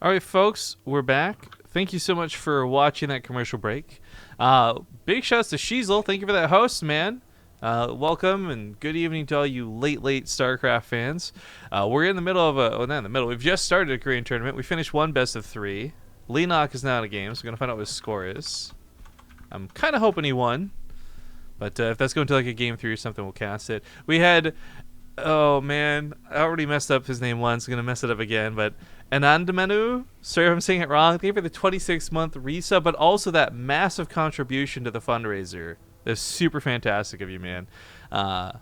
All right, folks, we're back. Thank you so much for watching that commercial break. Big shouts to Sheezel. Thank you for that host, man. Welcome and good evening to all you late StarCraft fans. We're in the middle of not in the middle. We've just started a Korean tournament. We finished one best of 3. Leenock is now in a game, so we're gonna find out what his score is. I'm kind of hoping he won, but if that's going to like a game 3 or something, we'll cast it. We had, oh man, I already messed up his name once. I'm gonna mess it up again, but Anandamanu, sorry if I'm saying it wrong. Thank you for the 26-month resub, but also that massive contribution to the fundraiser. That's super fantastic of you, man. Yeah,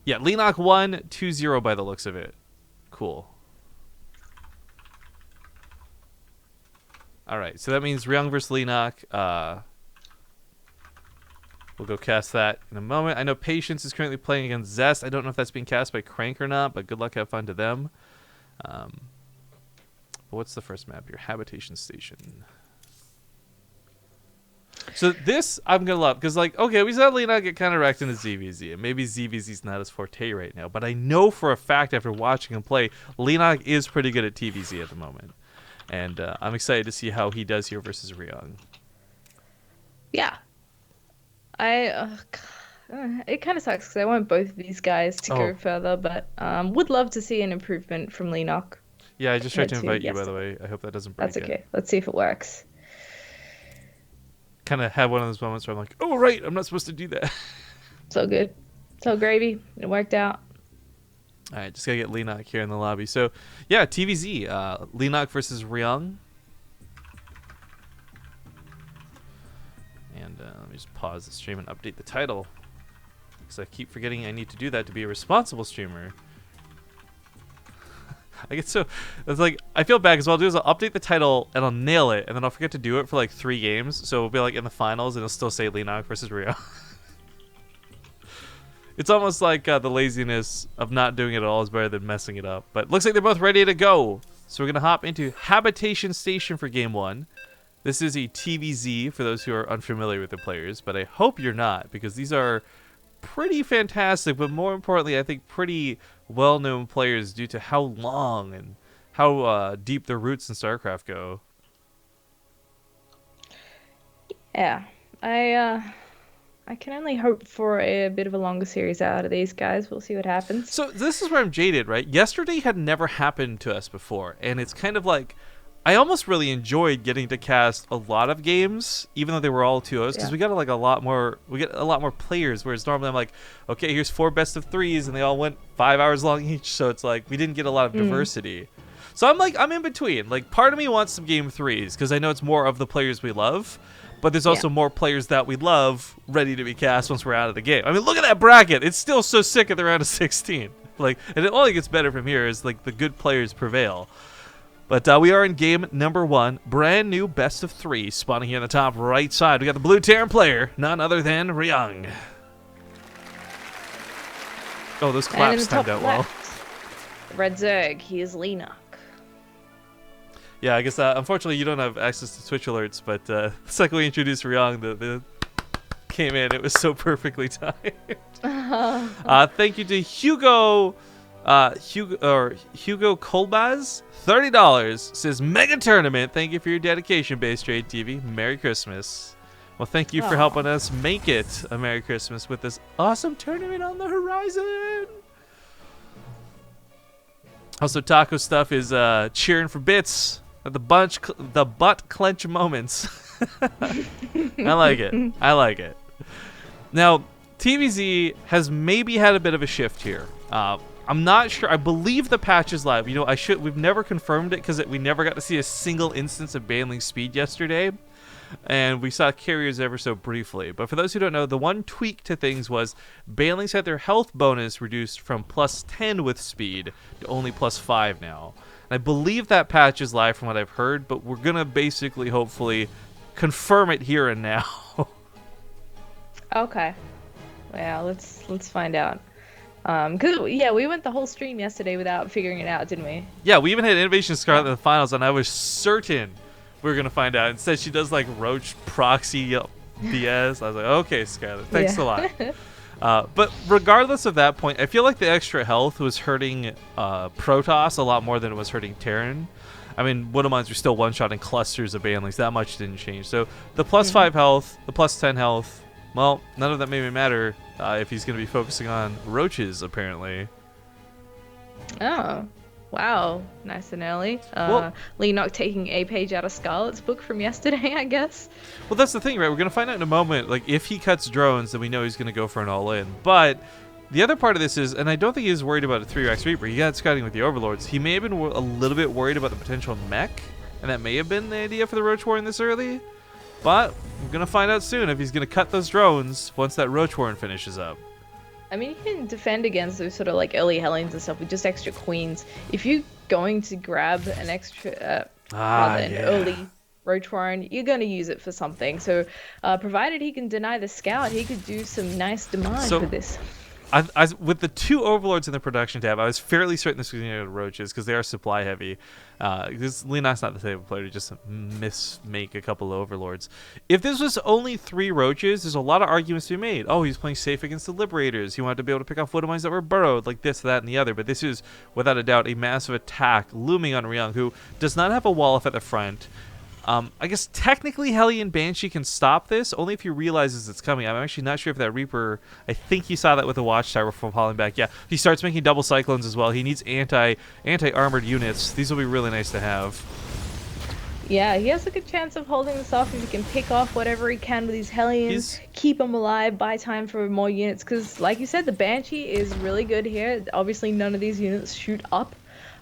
Leenock won 2-0 by the looks of it. Cool. All right, so that means Ryung versus Leenock. We'll go cast that in a moment. I know Patience is currently playing against Zest. I don't know if that's being cast by Crank or not, but good luck, have fun to them. What's the first map here? Habitation Station. So this I'm gonna love because, like, okay, we saw Leenock get kind of wrecked in the ZvZ, and maybe ZvZ's not his forte right now, but I know for a fact after watching him play, Leenock is pretty good at TvZ at the moment, and I'm excited to see how he does here versus Ryung. Yeah, it kind of sucks because I want both of these guys to go further, but would love to see an improvement from Leenock. Yeah, I just tried to invite you, by the way. I hope that doesn't break. That's okay. Let's see if it works. Kind of had one of those moments where I'm like, oh, right, I'm not supposed to do that. So good. So gravy. It worked out. All right, just got to get Leenock here in the lobby. So, yeah, TvZ. Leenock versus Ryung. And let me just pause the stream and update the title. Because I keep forgetting I need to do that to be a responsible streamer. I get so, it's like, I feel bad because what I'll do is I'll update the title and I'll nail it, and then I'll forget to do it for like 3 games. So it'll be like in the finals and it'll still say Leenock versus Rio. It's almost like the laziness of not doing it at all is better than messing it up. But looks like they're both ready to go. So we're going to hop into Habitation Station for game 1. This is a TvZ for those who are unfamiliar with the players, but I hope you're not, because these are pretty fantastic, but more importantly, I think pretty well-known players due to how long and how deep their roots in StarCraft go. Yeah, I can only hope for a bit of a longer series out of these guys. We'll see what happens. So this is where I'm jaded, right? Yesterday had never happened to us before, and it's kind of like I almost really enjoyed getting to cast a lot of games, even though they were all 2-0s, because we got like a lot more players. Whereas normally I'm like, okay, here's 4 best of 3s, and they all went 5 hours long each. So it's like we didn't get a lot of diversity. So I'm in between. Like, part of me wants some game 3s because I know it's more of the players we love, but there's also more players that we love ready to be cast once we're out of the game. I mean, look at that bracket. It's still so sick at the round of 16. Like, and it only gets better from here as like the good players prevail. But we are in game number 1, brand new best of 3, spawning here in the top right side. We got the blue Terran player, none other than Ryung. Oh, those claps timed out well. Red Zerg, he is Leenock. Yeah, I guess unfortunately you don't have access to Twitch alerts, but the second we introduced Ryung, the came in. It was so perfectly timed. Thank you to Hugo Kolbaz, $30, says mega tournament. Thank you for your dedication, BaseTradeTV. Merry Christmas. Well, thank you for helping us make it a Merry Christmas with this awesome tournament on the horizon. Also, Taco Stuff is cheering for bits at the butt clench moments. I like it. I like it. Now, TvZ has maybe had a bit of a shift here. I'm not sure. I believe the patch is live. You know, we've never confirmed it because we never got to see a single instance of Banling speed yesterday. And we saw carriers ever so briefly. But for those who don't know, the one tweak to things was Banlings had their health bonus reduced from +10 with speed to only +5 now. And I believe that patch is live from what I've heard, but we're going to basically, hopefully, confirm it here and now. Okay. Yeah, let's find out. Cause we went the whole stream yesterday without figuring it out, didn't we? Yeah, we even had Innovation Scarlet in the finals, and I was certain we were gonna find out. Instead, she does like Roach proxy BS. I was like, okay, Scarlet, thanks a lot. But regardless of that point, I feel like the extra health was hurting Protoss a lot more than it was hurting Terran. I mean, Widow Mines are still one-shotting clusters of banelings. That much didn't change. So the +5 health, the +10 health, well, none of that made me matter if he's going to be focusing on roaches, apparently. Oh, wow. Nice and early. Leenock taking a page out of Scarlet's book from yesterday, I guess. Well, that's the thing, right? We're going to find out in a moment, like, if he cuts drones, then we know he's going to go for an all-in. But the other part of this is, and I don't think he's worried about a 3x Reaper. He got scouting with the Overlords. He may have been a little bit worried about the potential mech, and that may have been the idea for the Roach Warren this early. But we're going to find out soon if he's going to cut those drones once that Roach Warren finishes up. I mean, you can defend against those sort of like early Hellions and stuff with just extra queens. If you're going to grab an extra, an early Roach Warren, you're going to use it for something. So, provided he can deny the scout, he could do some nice demand for this. With the 2 Overlords in the production tab, I was fairly certain this was going to go to Roaches because they are supply heavy. Because Leenock's not the type of player to just make a couple of Overlords. If this was only 3 Roaches, there's a lot of arguments to be made. Oh, he's playing safe against the Liberators. He wanted to be able to pick off Widow Mines that were burrowed, like this, that, and the other. But this is, without a doubt, a massive attack looming on Ryung, who does not have a wall off at the front. I guess technically Hellion Banshee can stop this, only if he realizes it's coming. I'm actually not sure if that Reaper, I think he saw that with the Watchtower from falling back. Yeah, he starts making double Cyclones as well. He needs anti-armored units. These will be really nice to have. Yeah, he has a good chance of holding this off if he can pick off whatever he can with these Hellions, keep them alive, buy time for more units, because like you said, the Banshee is really good here. Obviously, none of these units shoot up.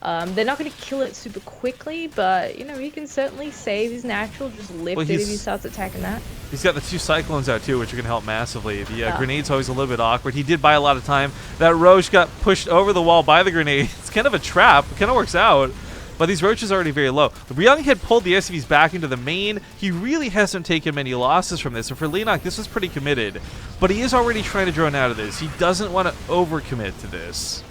They're not going to kill it super quickly, but, you know, he can certainly save his natural, just lift it if he starts attacking that. He's got the 2 Cyclones out, too, which are going to help massively. The grenade's always a little bit awkward. He did buy a lot of time. That Roach got pushed over the wall by the grenade. It's kind of a trap. It kind of works out. But these Roaches are already very low. Ryung had pulled the SCVs back into the main. He really hasn't taken many losses from this. And for Leenock, this was pretty committed. But he is already trying to drone out of this. He doesn't want to overcommit to this.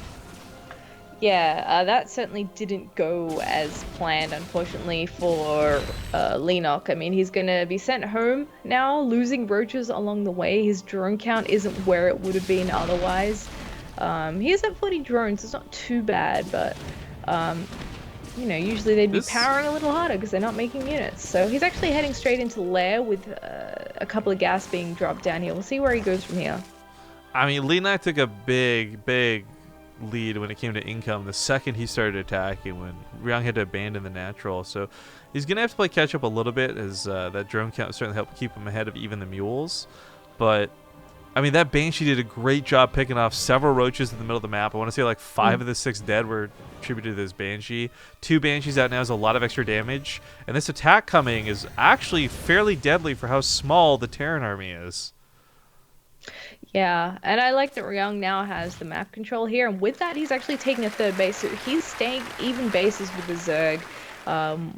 Yeah, that certainly didn't go as planned, unfortunately, for Leenock. I mean, he's going to be sent home now, losing Roaches along the way. His drone count isn't where it would have been otherwise. He has at 40 drones. It's not too bad, but, you know, usually they'd be powering a little harder because they're not making units. So he's actually heading straight into Lair with a couple of gas being dropped down here. We'll see where he goes from here. I mean, Leenock took a big lead when it came to income the second he started attacking, when Ryung had to abandon the natural. So he's gonna have to play catch up a little bit, as that drone count certainly helped keep him ahead of even the mules. But I mean, that Banshee did a great job picking off several Roaches in the middle of the map. I want to say like 5 of the 6 dead were attributed to this Banshee. 2 Banshees out now is a lot of extra damage, and this attack coming is actually fairly deadly for how small the Terran army is. Yeah, and I like that Ryung now has the map control here, and with that, he's actually taking a 3rd base, so he's staying even bases with the Zerg,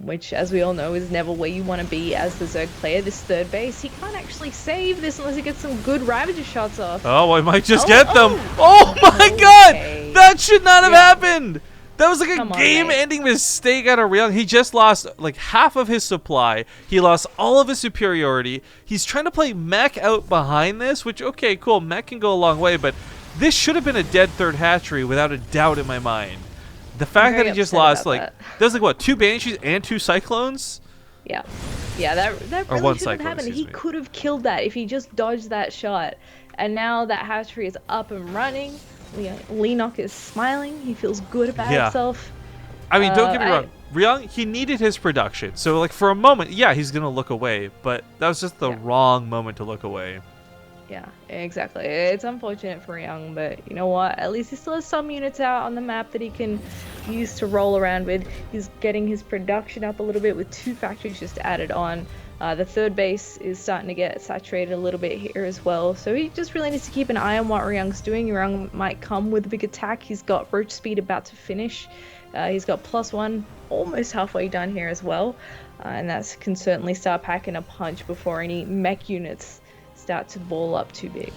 which, as we all know, is never where you want to be as the Zerg player. This 3rd base, he can't actually save this unless he gets some good Ravager shots off. Oh, I might just get them. Oh my god! That should not have happened! That was like a game-ending mistake out of Ryung. He just lost like half of his supply. He lost all of his superiority. He's trying to play mech out behind this, which, okay, cool, mech can go a long way, but this should have been a dead 3rd hatchery without a doubt in my mind. The fact that he just lost, like, that was like, what, 2 Banshees and 2 Cyclones? Yeah. Yeah, that really shouldn't have happened. He could have killed that if he just dodged that shot. And now that hatchery is up and running. Leenock is smiling. He feels good about himself. I mean, don't get me wrong. Ryung, he needed his production. So, like, for a moment, yeah, he's going to look away. But that was just the wrong moment to look away. Yeah, exactly. It's unfortunate for Ryung, but you know what? At least he still has some units out on the map that he can use to roll around with. He's getting his production up a little bit with 2 factories just added on. The 3rd base is starting to get saturated a little bit here as well. So he just really needs to keep an eye on what Ryung's doing. Ryung might come with a big attack. He's got Roach Speed about to finish. He's got +1 almost halfway done here as well. And that can certainly start packing a punch before any mech units start to ball up too big.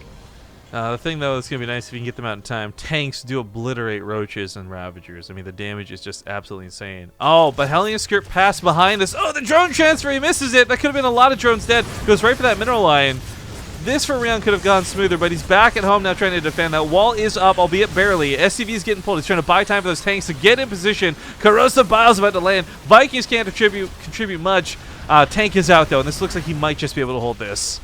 The thing, though, that's going to be nice if you can get them out in time. Tanks do obliterate Roaches and Ravagers. I mean, the damage is just absolutely insane. Oh, but Hellion Skirt passed behind this. Oh, the drone transfer, he misses it. That could have been a lot of drones dead. Goes right for that mineral line. This for Ryung could have gone smoother, but he's back at home now trying to defend. That wall is up, albeit barely. SCV is getting pulled. He's trying to buy time for those tanks to get in position. Corrosive Bile's about to land. Vikings can't contribute much. Tank is out, though, and this looks like he might just be able to hold this.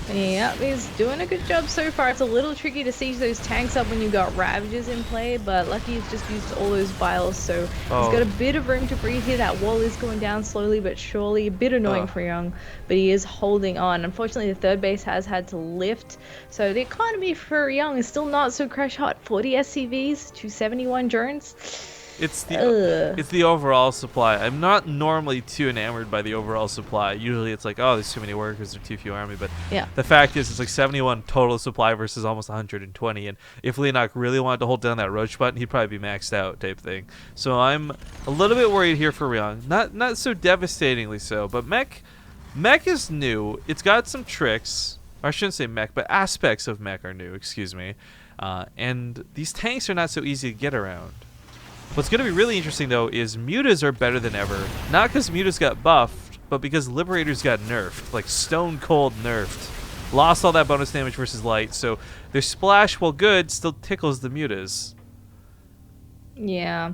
Yeah, he's doing a good job so far. It's a little tricky to siege those tanks up when you've got Ravagers in play, but lucky he's just used all those vials, so he's got a bit of room to breathe here. That wall is going down slowly but surely. A bit annoying for Ryung, but he is holding on. Unfortunately, the third base has had to lift, so the economy for Ryung is still not so crash hot. 40 SCVs, 271 drones. It's the overall supply. I'm not normally too enamored by the overall supply. Usually it's like, oh, there's too many workers, there's too few army. But yeah, the fact is, it's like 71 total supply versus almost 120. And if Leenock really wanted to hold down that roach button, he'd probably be maxed out type thing. So I'm a little bit worried here for Ryung. Not so devastatingly so, but mech is new. It's got some tricks. Or I shouldn't say mech, but aspects of mech are new. Excuse me. And these tanks are not so easy to get around. What's going to be really interesting, though, is mutas are better than ever. Not because mutas got buffed, but because Liberators got nerfed. Like, stone cold nerfed. Lost all that bonus damage versus light, so their splash, while good, still tickles the mutas. Yeah.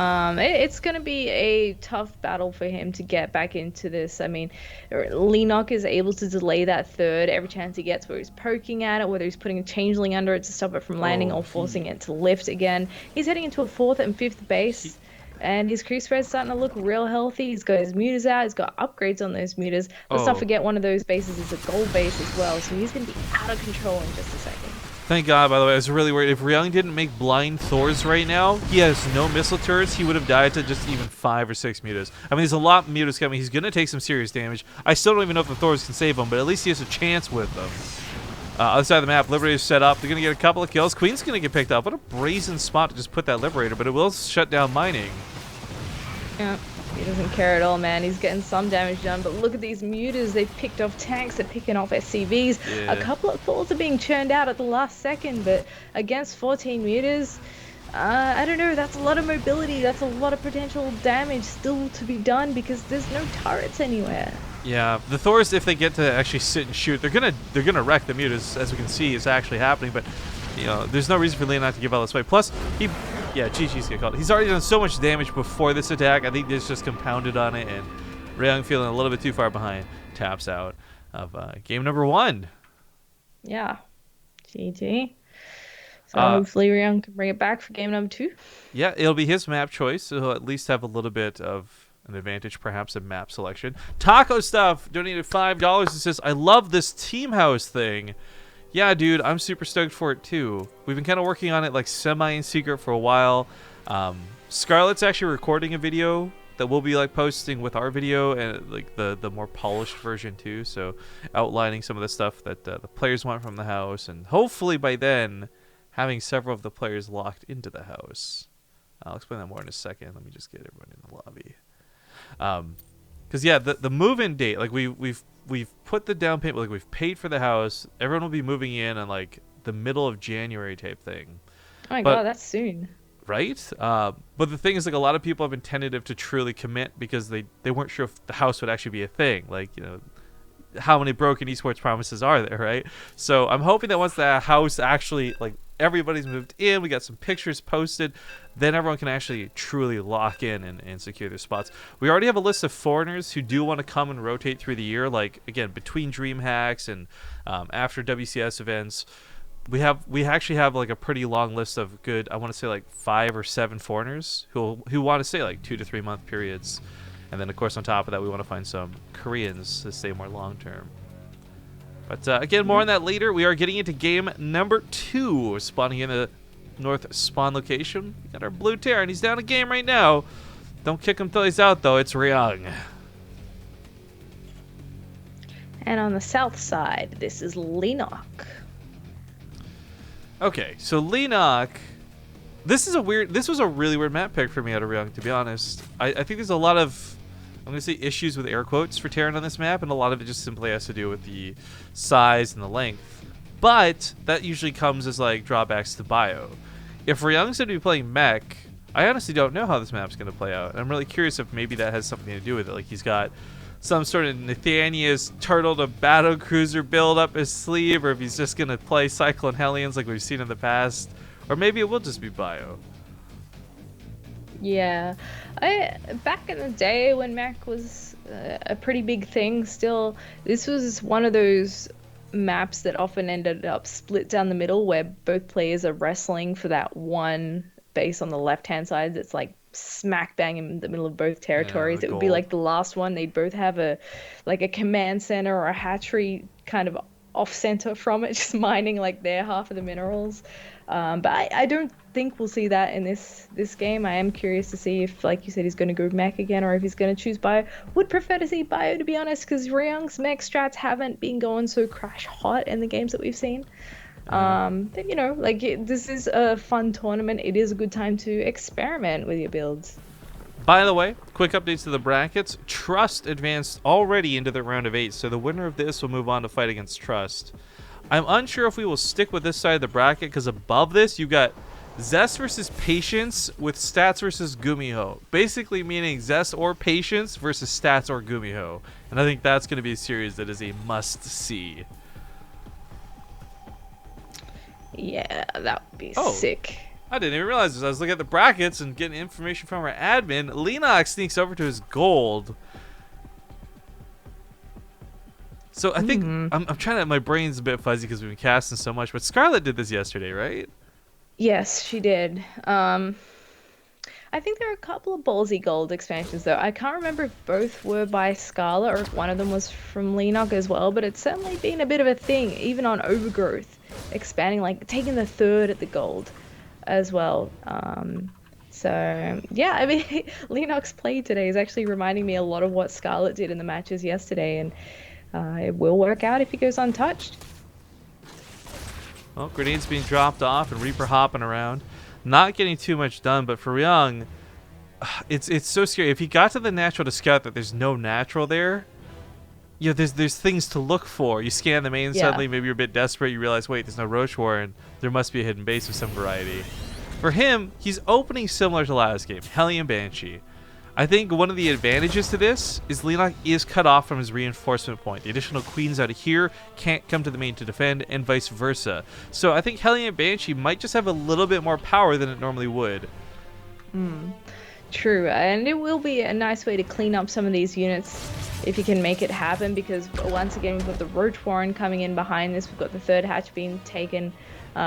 It's going to be a tough battle for him to get back into this. I mean, Leenock is able to delay that third every chance he gets, where he's poking at it, whether he's putting a changeling under it to stop it from landing or forcing it to lift again. He's heading into a 4th and 5th base, and his creep spread's starting to look real healthy. He's got his mutas out. He's got upgrades on those mutas. Let's not forget one of those bases is a gold base as well, so he's going to be out of control in just a second. Thank God, by the way. I was really worried. If Ryung didn't make blind Thors right now, he has no missile turrets. He would have died to just even 5 or 6 mutas. I mean, there's a lot of mutas coming. He's going to take some serious damage. I still don't even know if the Thors can save him, but at least he has a chance with them. Other side of the map, Liberator's set up. They're going to get a couple of kills. Queen's going to get picked up. What a brazen spot to just put that Liberator, but it will shut down mining. Yeah. He doesn't care at all, man. He's getting some damage done, but look at these mutas. They've picked off tanks. They're picking off SCVs. Yeah. A couple of Thors are being churned out at the last second, but against 14 mutas, I don't know. That's a lot of mobility. That's a lot of potential damage still to be done because there's no turrets anywhere. Yeah, the Thors, if they get to actually sit and shoot, they're gonna wreck the mutas. As we can see, it's actually happening. But you know, there's no reason for Leenock to give all this away. Plus, GG's get called. He's already done so much damage before this attack. I think this just compounded on it, and Ryung, feeling a little bit too far behind, taps out of game number 1. Yeah, GG. So hopefully Ryung can bring it back for game number 2. Yeah, it'll be his map choice, so he'll at least have a little bit of an advantage, perhaps, in map selection. Taco Stuff donated $5. It says, I love this team house thing. Yeah, dude, I'm super stoked for it too. We've been kind of working on it like semi in secret for a while. Scarlett's actually recording a video that we'll be like posting with our video and like the more polished version too. So outlining some of the stuff that the players want from the house, and hopefully by then having several of the players locked into the house. I'll explain that more in a second. Let me just get everyone in the lobby. Because yeah, the move-in date, like we've put the down payment, like we've paid for the house. Everyone will be moving in on like the middle of January type thing. Oh my God, that's soon. Right? But the thing is, like, a lot of people have been tentative to truly commit because they weren't sure if the house would actually be a thing. Like, you know, how many broken esports promises are there, right? So I'm hoping that once the house actually, like, everybody's moved in, we got some pictures posted, then everyone can actually truly lock in and secure their spots. We already have a list of foreigners who do want to come and rotate through the year, like, again, between dream hacks and after WCS events. We actually have like a pretty long list of good, I want to say like 5 or 7 foreigners who want to stay like 2 to 3 month periods. And then of course on top of that we want to find some Koreans to stay more long term. But again, more on that later. We are getting into game number 2, spawning in the north spawn location. We got our blue Terran. He's down a game right now. Don't kick him till he's out though. It's Ryung. And on the south side, this is Leenock. Okay, so Leenock. This was a really weird map pick for me out of Ryung, to be honest. I think there's a lot of, I'm gonna say, issues with air quotes for Terran on this map, and a lot of it just simply has to do with the size and the length. But that usually comes as like drawbacks to bio. If Ryung's gonna be playing mech, I honestly don't know how this map's gonna play out. I'm really curious if maybe that has something to do with it. Like he's got some sort of Nathania's turtle to battle cruiser build up his sleeve, or if he's just going to play Cyclone Hellions like we've seen in the past. Or maybe it will just be bio. Yeah, back in the day when Mac was a pretty big thing, still, this was one of those maps that often ended up split down the middle, where both players are wrestling for that one base on the left-hand side that's like smack bang in the middle of both territories. It would be like the last one. They'd both have a command center or a hatchery kind of off center from it, just mining like their half of the minerals. But I don't think we'll see that in this game. I am curious to see if, like you said, he's going to go mech again, or if he's going to choose bio. Would prefer to see bio, to be honest, because Ryung's mech strats haven't been going so crash hot in the games that we've seen. But you know, like, this is a fun tournament. It is a good time to experiment with your builds. By the way, quick updates to the brackets. Trust advanced already into the round of 8, so the winner of this will move on to fight against Trust. I'm unsure if we will stick with this side of the bracket, because above this you've got Zest versus Patience with Stats versus Gumiho. Basically meaning Zest or Patience versus Stats or Gumiho. And I think that's going to be a series that is a must-see. Yeah, that would be sick. I didn't even realize this. I was looking at the brackets and getting information from our admin. Leenock sneaks over to his gold. So I think I'm trying to. My brain's a bit fuzzy because we've been casting so much. But Scarlett did this yesterday, right? Yes, she did. I think there are a couple of ballsy gold expansions though. I can't remember if both were by Scarlet or if one of them was from Leenock as well. But it's certainly been a bit of a thing, even on Overgrowth, expanding, like taking the third at the gold as well. So yeah, I mean, Leenock's play today is actually reminding me a lot of what Scarlett did in the matches yesterday, and it will work out if he goes untouched. Well, grenades being dropped off and Reaper hopping around. Not getting too much done, but for Ryung, it's so scary. If he got to the natural to scout that there's no natural there, you know, there's things to look for. You scan the main suddenly, maybe you're a bit desperate, you realize, wait, there's no Roach Warren. There must be a hidden base of some variety. For him, he's opening similar to last game, Hellion Banshee. I think one of the advantages to this is Leenock is cut off from his reinforcement point. The additional queens out of here can't come to the main to defend, and vice versa. So I think Hellion Banshee might just have a little bit more power than it normally would. True, and it will be a nice way to clean up some of these units if you can make it happen, because once again we've got the Roach Warren coming in behind this, we've got the third hatch being taken.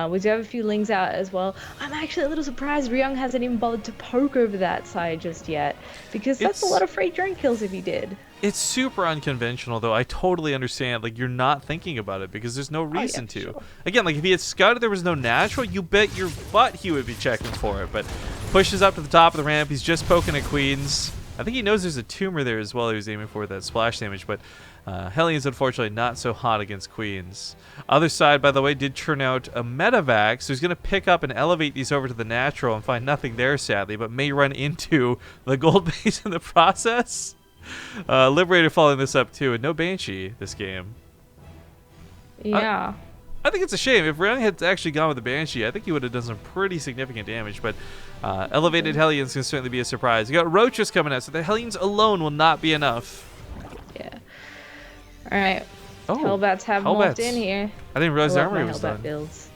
We do have a few lings out as well. I'm actually a little surprised Ryung hasn't even bothered to poke over that side just yet, because that's a lot of free drone kills if he did. It's super unconventional, though. I totally understand. Like, you're not thinking about it because there's no reason to. Sure. Again, like, if he had scouted there was no natural, you bet your butt he would be checking for it. But pushes up to the top of the ramp. He's just poking at queens. I think he knows there's a tumor there as well he was aiming for that splash damage, but Hellion's unfortunately not so hot against queens. Other side, by the way, did turn out a medevac, so he's going to pick up and elevate these over to the natural and find nothing there, sadly, but may run into the gold base in the process. Liberator following this up too, and no Banshee this game. Yeah. I think it's a shame. If Ryung had actually gone with the Banshee, I think he would have done some pretty significant damage, but elevated Hellions can certainly be a surprise. You got Roaches coming out, so the Hellions alone will not be enough. Yeah. Alright. Oh, Hellbats have morphed in here. I didn't realize the armory was done. Builds.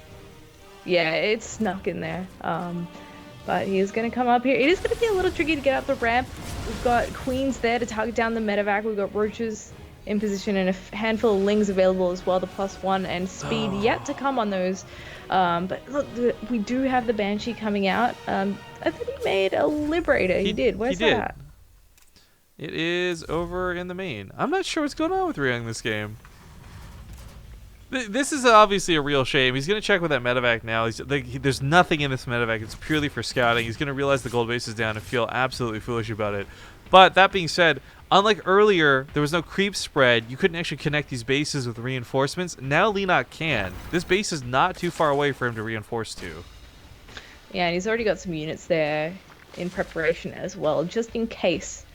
Yeah, it's snuck in there. But he is going to come up here. It is going to be a little tricky to get up the ramp. We've got queens there to target down the medevac. We've got Roaches in position and a handful of lings available as well, the +1 and speed yet to come on those. But look, we do have the Banshee coming out. I think he made a Liberator. He did. Where's that at? It is over in the main. I'm not sure what's going on with Ryung this game. This is obviously a real shame. He's going to check with that medevac now. There's nothing in this medevac. It's purely for scouting. He's going to realize the gold base is down and feel absolutely foolish about it. But that being said, unlike earlier, there was no creep spread. You couldn't actually connect these bases with reinforcements. Now Leenock can. This base is not too far away for him to reinforce to. Yeah, and he's already got some units there in preparation as well, just in case.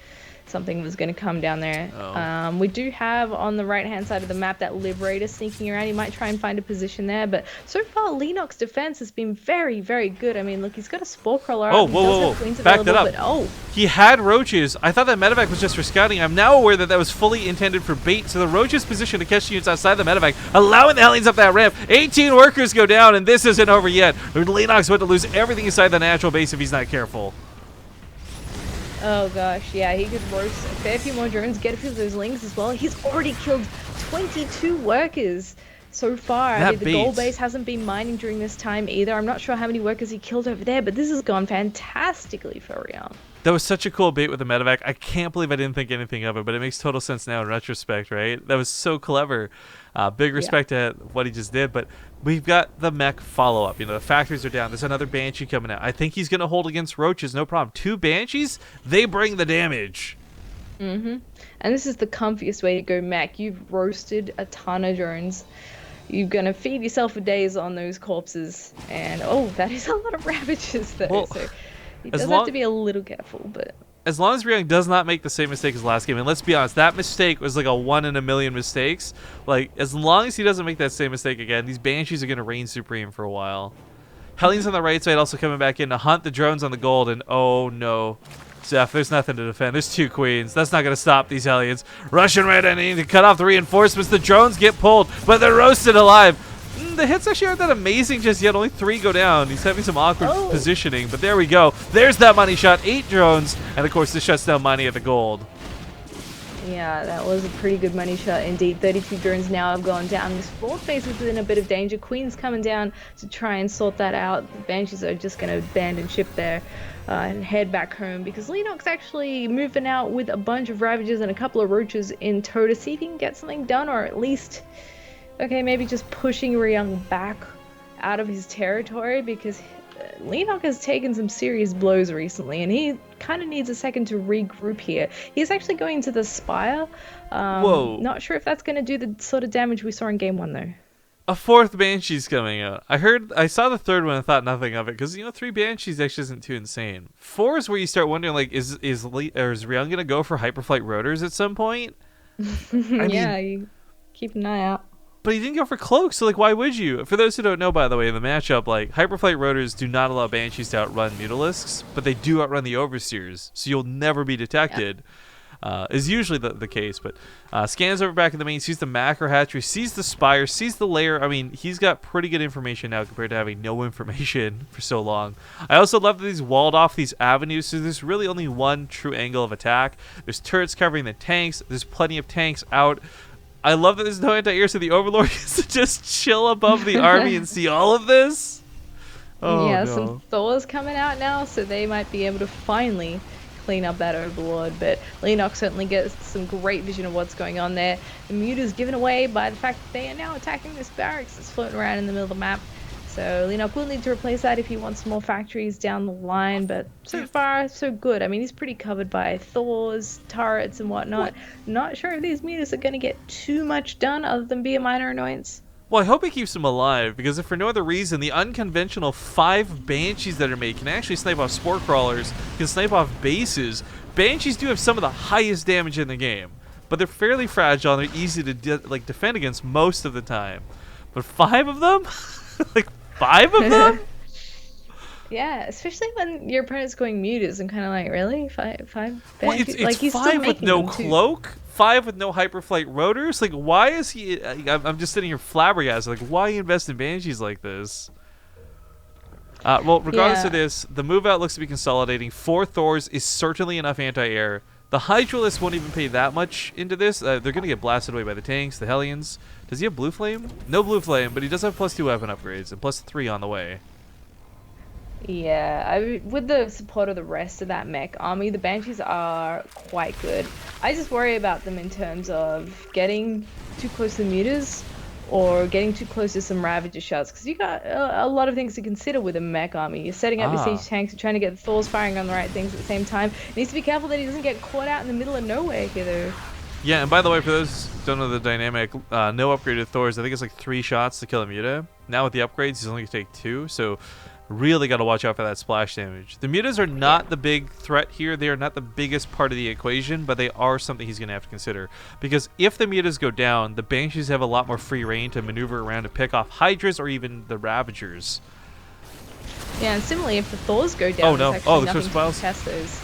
something was going to come down there. Oh. We do have on the right-hand side of the map that Liberator sneaking around. He might try and find a position there, but so far Leenock's defense has been very, very good. I mean, look, he's got a Spore Crawler. Oh, He whoa, does whoa, have whoa. Queens Back that available, up. but He had roaches. I thought that medevac was just for scouting. I'm now aware that that was fully intended for bait. So the roaches position to catch units outside the medevac, allowing the Hellions up that ramp. 18 workers go down, and this isn't over yet. Leenock's about to lose everything inside the natural base if he's not careful. oh gosh, yeah, he could roast a fair few more drones, get a few of those lings as well. He's already killed 22 workers so far. I mean, the gold base hasn't been mining during this time either. I'm not sure how many workers he killed over there, but this has gone fantastically for Ryung. That was such a cool bait with the medevac. I can't believe I didn't think anything of it, but it makes total sense now in retrospect, right? That was so clever. Big respect to what he just did, but we've got the mech follow-up. You know, the factories are down. There's another Banshee coming out. I think he's going to hold against roaches, no problem. 2 Banshees, they bring the damage. And this is the comfiest way to go mech. You've roasted a ton of drones. You're going to feed yourself for days on those corpses, and oh, that is a lot of Ravages though, Well, so he does have to be a little careful, but... As long as Ryung does not make the same mistake as last game, and let's be honest, that mistake was like a 1 in a million mistakes. Like, as long as he doesn't make that same mistake again, these Banshees are going to reign supreme for a while. Hellions on the right side also coming back in to hunt the drones on the gold, and oh no. Zeph, there's nothing to defend. There's 2 queens. That's not going to stop these Hellions. Russian right ending to cut off the reinforcements. The drones get pulled, but they're roasted alive. The hits actually aren't that amazing just yet. Only 3 go down. He's having some awkward positioning, but there we go. There's that money shot. 8 drones, and of course this shuts down money at the gold. Yeah, that was a pretty good money shot indeed. 32 drones now have gone down. This 4th base is in a bit of danger. Queen's coming down to try and sort that out. The Banshees are just going to abandon ship there and head back home, because Leenock's actually moving out with a bunch of Ravages and a couple of Roaches in tow to see if he can get something done, or at least... okay, maybe just pushing Ryung back out of his territory, because Leenock has taken some serious blows recently, and he kind of needs a second to regroup here. He's actually going to the Spire. Whoa. Not sure if that's going to do the sort of damage we saw in game 1, though. A 4th Banshee's coming out. I saw the 3rd one and thought nothing of it, because, you know, 3 Banshees actually isn't too insane. 4 is where you start wondering, like, is Ryung going to go for Hyperflight Rotors at some point? Yeah, you keep an eye out. But he didn't go for cloaks, so like, why would you? For those who don't know, by the way, in the matchup, like, Hyperflight Rotors do not allow Banshees to outrun Mutalisks, but they do outrun the Overseers, so you'll never be detected. Is usually the case, but scans over back in the main, sees the macro hatchery, sees the spire, sees the lair. I mean, he's got pretty good information now compared to having no information for so long. I also love that he's walled off these avenues, so there's really only one true angle of attack. There's turrets covering the tanks. There's plenty of tanks out. I love that there's no anti-air, so the Overlord gets to just chill above the army and see all of this. Oh, yeah, no. some Thors coming out now, so they might be able to finally clean up that Overlord, but Leenock certainly gets some great vision of what's going on there. The mute is given away by the fact that they are now attacking this barracks that's floating around in the middle of the map. So Leenock will need to replace that if he wants more factories down the line, but so far, so good. I mean, he's pretty covered by Thors, turrets, and whatnot. Not sure if these mutas are going to get too much done other than be a minor annoyance. Well, I hope it keeps him alive, because if for no other reason, the unconventional 5 Banshees that are made can actually snipe off Spore Crawlers, can snipe off bases. Banshees do have some of the highest damage in the game, but they're fairly fragile and they're easy to defend against most of the time. But 5 of them? Like, 5 of them? Yeah, especially when your opponent's going mutas and kind of like, really? 5 Banshees? Well, it's like, he's 5 with no them, cloak, 5 with no Hyperflight Rotors. Like, why is he... I'm just sitting here flabbergasted. Like, why invest in Banshees like this? Well, regardless of this, the move out looks to be consolidating. 4 Thors is certainly enough anti-air. The Hydralisk won't even pay that much into this. They're going to get blasted away by the tanks, the Hellions. Does he have Blue Flame? No Blue Flame, but he does have +2 weapon upgrades and +3 on the way. Yeah, with the support of the rest of that mech army, the Banshees are quite good. I just worry about them in terms of getting too close to the mutas or getting too close to some Ravager shots, because you got a lot of things to consider with a mech army. You're setting up your siege tanks, you're trying to get the Thors firing on the right things at the same time. He needs to be careful that he doesn't get caught out in the middle of nowhere here, though. Yeah, and by the way, for those who don't know the dynamic, no upgraded Thors. I think it's like 3 shots to kill a muta. Now with the upgrades, he's only going to take 2, so really got to watch out for that splash damage. The mutas are not the big threat here. They are not the biggest part of the equation, but they are something he's going to have to consider. Because if the mutas go down, the Banshees have a lot more free reign to maneuver around to pick off Hydras or even the Ravagers. Yeah, and similarly, if the Thors go down, no. there's actually Oh, the nothing Crystal to test those.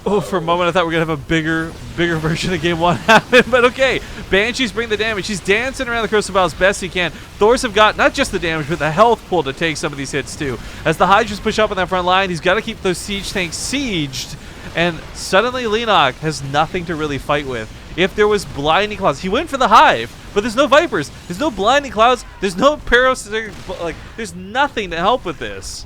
Oh, for a moment I thought we were going to have a bigger version of Game 1 happen, but okay. Banshees bring the damage. He's dancing around the Crystal Ball as best he can. Thors have got not just the damage, but the health pool to take some of these hits too. As the Hydras push up on that front line, he's got to keep those siege tanks sieged, and suddenly Leenock has nothing to really fight with. If there was Blinding Clouds, he went for the Hive, but there's no Vipers, there's no Blinding Clouds, there's no Parasitic, like, there's nothing to help with this.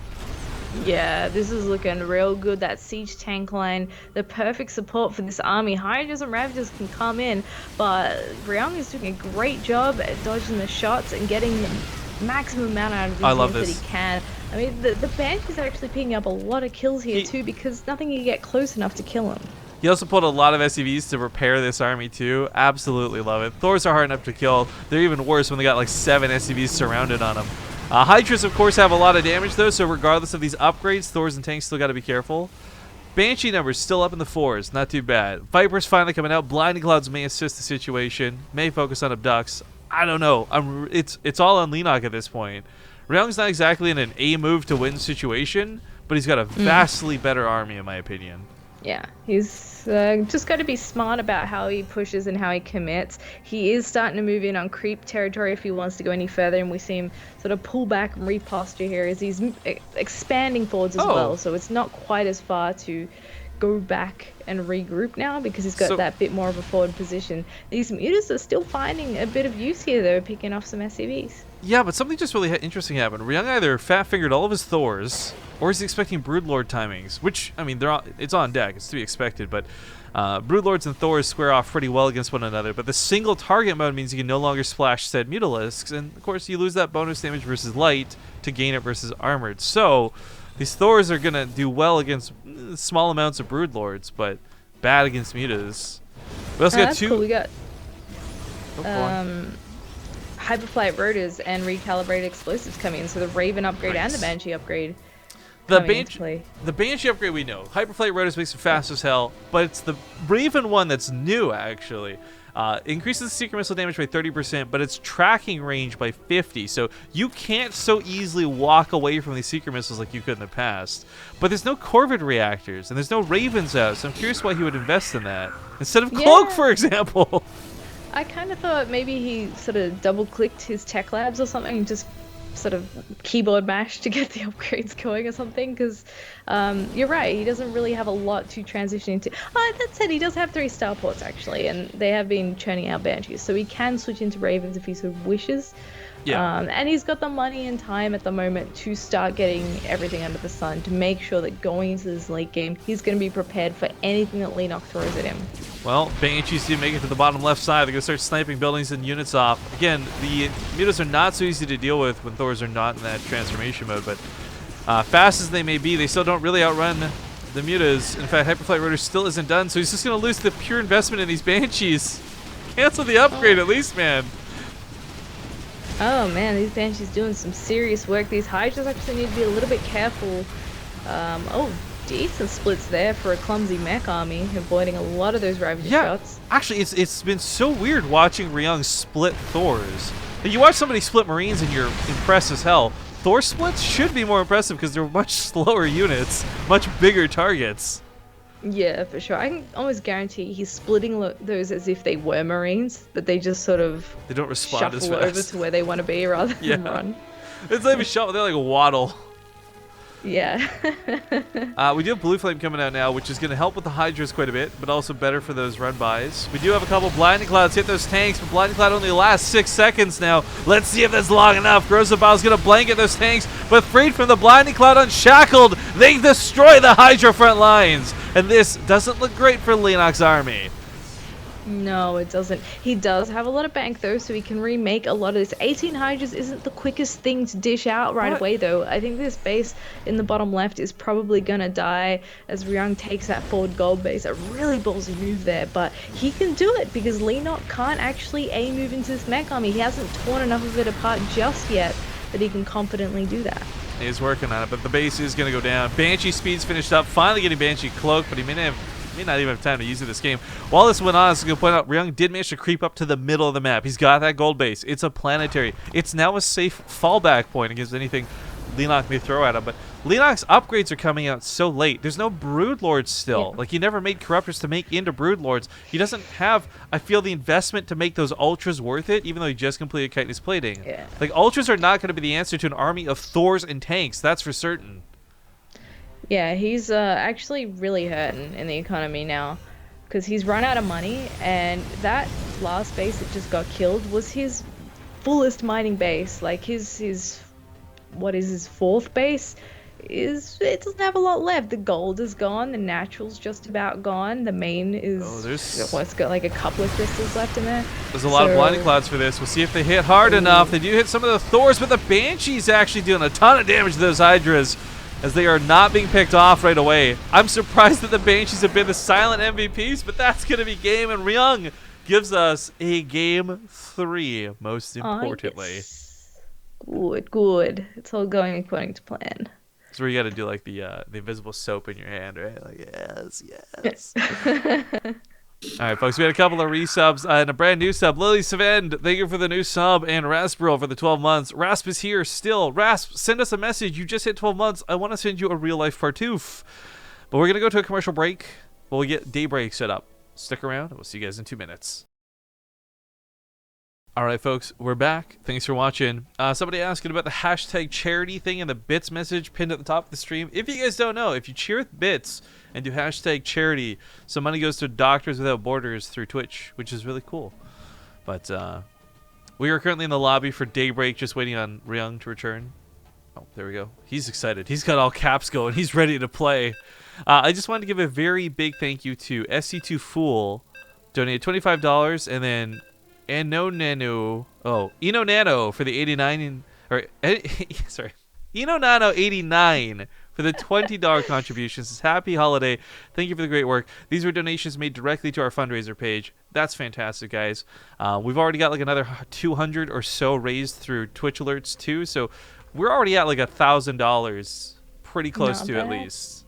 Yeah, this is looking real good. That siege tank line, the perfect support for this army. Hydras and Ravagers can come in, but Ryung is doing a great job at dodging the shots and getting the maximum amount out of these units that he can. I mean, the Banshees are actually picking up a lot of kills here too, because nothing can get close enough to kill him. He also pulled a lot of SCVs to repair this army too. Absolutely love it. Thors are hard enough to kill. They're even worse when they got like 7 SCVs surrounded on them. Hydras, of course, have a lot of damage, though, so regardless of these upgrades, Thors and tanks still got to be careful. Banshee numbers still up in the 4s, not too bad. Vipers finally coming out. Blinding Clouds may assist the situation, may focus on abducts. I don't know. It's all on Leenock at this point. Ryung's not exactly in an A move to win situation, but he's got a vastly better army, in my opinion. Yeah, he's just got to be smart about how he pushes and how he commits. He is starting to move in on creep territory if he wants to go any further, and we see him sort of pull back and reposture here as he's expanding forwards as well. So it's not quite as far to go back and regroup now because he's got that bit more of a forward position. These mutas are still finding a bit of use here, though, picking off some SCVs. Yeah, but something just really interesting happened. Ryung either fat-fingered all of his Thors, or is he expecting Broodlord timings? Which, I mean, it's on deck. It's to be expected, but Broodlords and Thors square off pretty well against one another. But the single target mode means you can no longer splash said Mutalisks, and of course you lose that bonus damage versus light to gain it versus armored. So these Thors are going to do well against small amounts of Broodlords, but bad against Mutas. We also got two... Cool. We got Hyperflight Rotors and recalibrated explosives coming in, so the Raven upgrade and the Banshee upgrade. The Banshee upgrade we know. Hyperflight Rotors makes it fast as hell, but it's the Raven one that's new, actually. Increases the secret missile damage by 30%, but its tracking range by 50%. So you can't so easily walk away from these secret missiles like you could in the past. But there's no Corvid reactors, and there's no Ravens out, so I'm curious why he would invest in that. Instead of Cloak, for example. I kind of thought maybe he sort of double-clicked his tech labs or something and just sort of keyboard mash to get the upgrades going or something, because you're right, he doesn't really have a lot to transition into. That said, he does have 3 starports actually, and they have been churning out Banshees, so he can switch into Ravens if he so wishes. And he's got the money and time at the moment to start getting everything under the sun to make sure that going into this late game, he's going to be prepared for anything that Leenock throws at him. Well, Banshees do make it to the bottom left side. They're going to start sniping buildings and units off. Again, the mutas are not so easy to deal with when Thors are not in that transformation mode, but fast as they may be, they still don't really outrun the mutas. In fact, Hyperflight Rotor still isn't done, so he's just going to lose the pure investment in these Banshees. Cancel the upgrade at least, man. Oh man, these Banshees doing some serious work. These Hydras actually need to be a little bit careful. Decent splits there for a clumsy mech army, avoiding a lot of those Ravager shots. Actually, it's been so weird watching Ryung split Thors. You watch somebody split Marines and you're impressed as hell. Thor splits should be more impressive because they're much slower units, much bigger targets. Yeah, for sure. I can almost guarantee he's splitting those as if they were Marines, but they just sort of they don't respond as fast. Shuffle over to where they want to be rather than run. It's not even shuffle, they're like a waddle. Yeah. We do have Blue Flame coming out now, which is going to help with the Hydras quite a bit, but also better for those run-bys. We do have a couple Blinding Clouds hit those tanks, but Blinding Cloud only lasts 6 seconds now. Let's see if that's long enough. Grozabow's going to blanket those tanks, but freed from the Blinding Cloud, unshackled, they destroy the Hydra front lines. And this doesn't look great for Leenock's army. No, it doesn't. He does have a lot of bank, though, so he can remake a lot of this. 18 Hydras isn't the quickest thing to dish out right away, though. I think this base in the bottom left is probably going to die as Ryung takes that forward gold base. A really ballsy move there, but he can do it because Leenock can't actually A-move into this mech army. He hasn't torn enough of it apart just yet that he can confidently do that. He's working on it, but the base is going to go down. Banshee speed's finished up. Finally getting Banshee cloak, but he may not even have time to use it this game. While this went on, I was going to point out, Ryung did manage to creep up to the middle of the map. He's got that gold base. It's a planetary. It's now a safe fallback point against anything Leenock may throw at him. But Leenock's upgrades are coming out so late. There's no Broodlords still. Yeah. Like, he never made Corruptors to make into Broodlords. He doesn't have, I feel, the investment to make those Ultras worth it, even though he just completed Chitinous Plating. Yeah. Like, Ultras are not going to be the answer to an army of Thors and tanks. That's for certain. Yeah, he's actually really hurting in the economy now because he's run out of money, and that last base that just got killed was his fullest mining base. Like his what is his fourth base? It doesn't have a lot left. The gold is gone, the natural's just about gone, the main is it's got like a couple of crystals left in there. There's a lot of blinding clouds for this. We'll see if they hit hard enough. They do hit some of the Thors, but the Banshee's actually doing a ton of damage to those Hydras, as they are not being picked off right away. I'm surprised that the Banshees have been the silent MVPs, but that's going to be game, and Ryung gives us a game 3, most importantly. Yes. Good. It's all going according to plan. That's where you got to do like the invisible soap in your hand, right? Like, yes. All right, folks, we had a couple of resubs and a brand new sub. Lily Savend, thank you for the new sub, and Rasperl for the 12 months. Rasp is here still. Rasp, send us a message. You just hit 12 months. I want to send you a real-life Partoof. But we're going to go to a commercial break while we get Daybreak set up. Stick around, and we'll see you guys in 2 minutes. All right, folks, we're back. Thanks for watching. Somebody asking about the hashtag charity thing and the bits message pinned at the top of the stream. If you guys don't know, if you cheer with bits and do hashtag charity, some money goes to Doctors Without Borders through Twitch, which is really cool. But we are currently in the lobby for Daybreak, just waiting on Ryung to return. Oh, there we go. He's excited. He's got all caps going. He's ready to play. I just wanted to give a very big thank you to SC2 Fool, donated $25, and then Eno Nano for the 89 sorry, Eno Nano 89 for the $20 contributions. It's happy holiday. Thank you for the great work. These were donations made directly to our fundraiser page. That's fantastic, guys. We've already got like another 200 or so raised through Twitch alerts too, so we're already at like $1,000, pretty close to at least.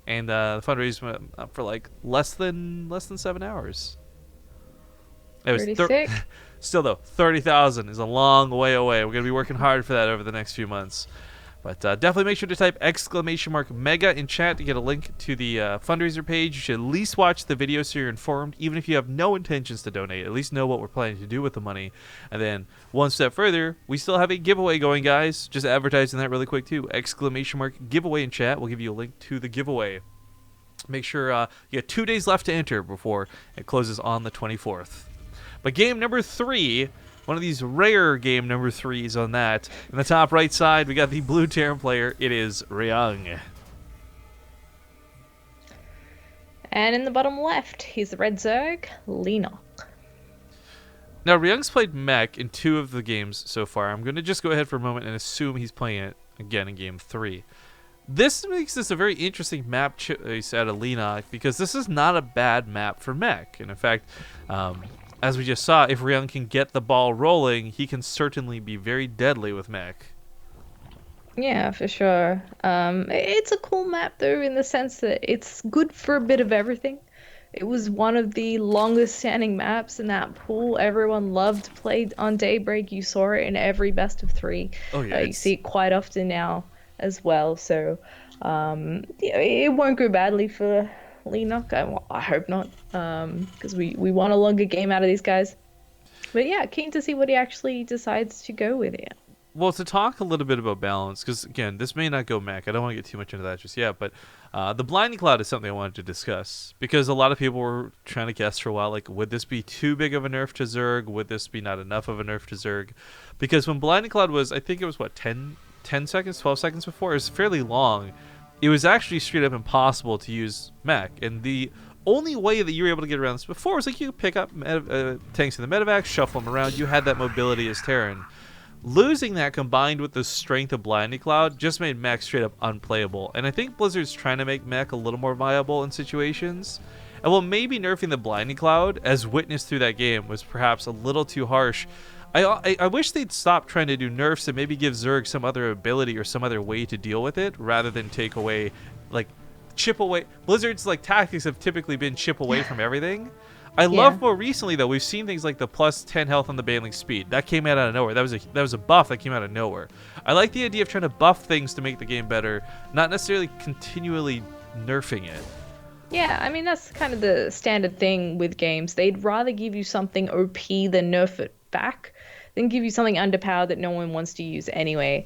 And the fundraiser went up for like less than 7 hours. It was still though, 30,000 is a long way away. We're gonna be working hard for that over the next few months. But definitely make sure to type !MEGA in chat to get a link to the fundraiser page. You should at least watch the video so you're informed, even if you have no intentions to donate. At least know what we're planning to do with the money. And then one step further, we still have a giveaway going, guys. Just advertising that really quick too. !giveaway in chat. We'll give you a link to the giveaway. Make sure you have 2 days left to enter before it closes on the 24th. But game number 3, one of these rare game number 3s on that. In the top right side, we got the blue Terran player. It is Ryung. And in the bottom left, he's the red Zerg, Leenock. Now, Ryung's played mech in 2 of the games so far. I'm going to just go ahead for a moment and assume he's playing it again in game 3. This makes this a very interesting map choice out of Leenock, because this is not a bad map for mech. And in fact, as we just saw, if Ryung can get the ball rolling, he can certainly be very deadly with mech. Yeah, for sure. It's a cool map, though, in the sense that it's good for a bit of everything. It was one of the longest standing maps in that pool. Everyone loved played on Daybreak. You saw it in every best of 3. Oh, yeah. You see it quite often now as well. So it won't go badly for Leenock. I hope not, because we want a longer game out of these guys. But yeah, keen to see what he actually decides to go with here. Well, to talk a little bit about balance, because again, this may not go mech. I don't want to get too much into that just yet, but the blinding cloud is something I wanted to discuss, because a lot of people were trying to guess for a while, like, would this be too big of a nerf to Zerg? Would this be not enough of a nerf to Zerg? Because when blinding cloud was, I think it was what, 10 seconds, 12 seconds before, it was fairly long. It was actually straight up impossible to use mech, and the only way that you were able to get around this before was like you could pick up tanks in the medevac, shuffle them around. You had that mobility as Terran. Losing that combined with the strength of Blinding Cloud just made mech straight up unplayable, and I think Blizzard's trying to make mech a little more viable in situations. And while maybe nerfing the Blinding Cloud, as witnessed through that game, was perhaps a little too harsh, I wish they'd stop trying to do nerfs and maybe give Zerg some other ability or some other way to deal with it rather than take away, like, chip away. Blizzard's like tactics have typically been chip away from everything. I love more recently though. We've seen things like the plus 10 health on the baneling speed. That came out of nowhere. That was a buff that came out of nowhere. I like the idea of trying to buff things to make the game better, not necessarily continually nerfing it. Yeah, I mean, that's kind of the standard thing with games. They'd rather give you something OP than nerf it back, than give you something underpowered that no one wants to use anyway.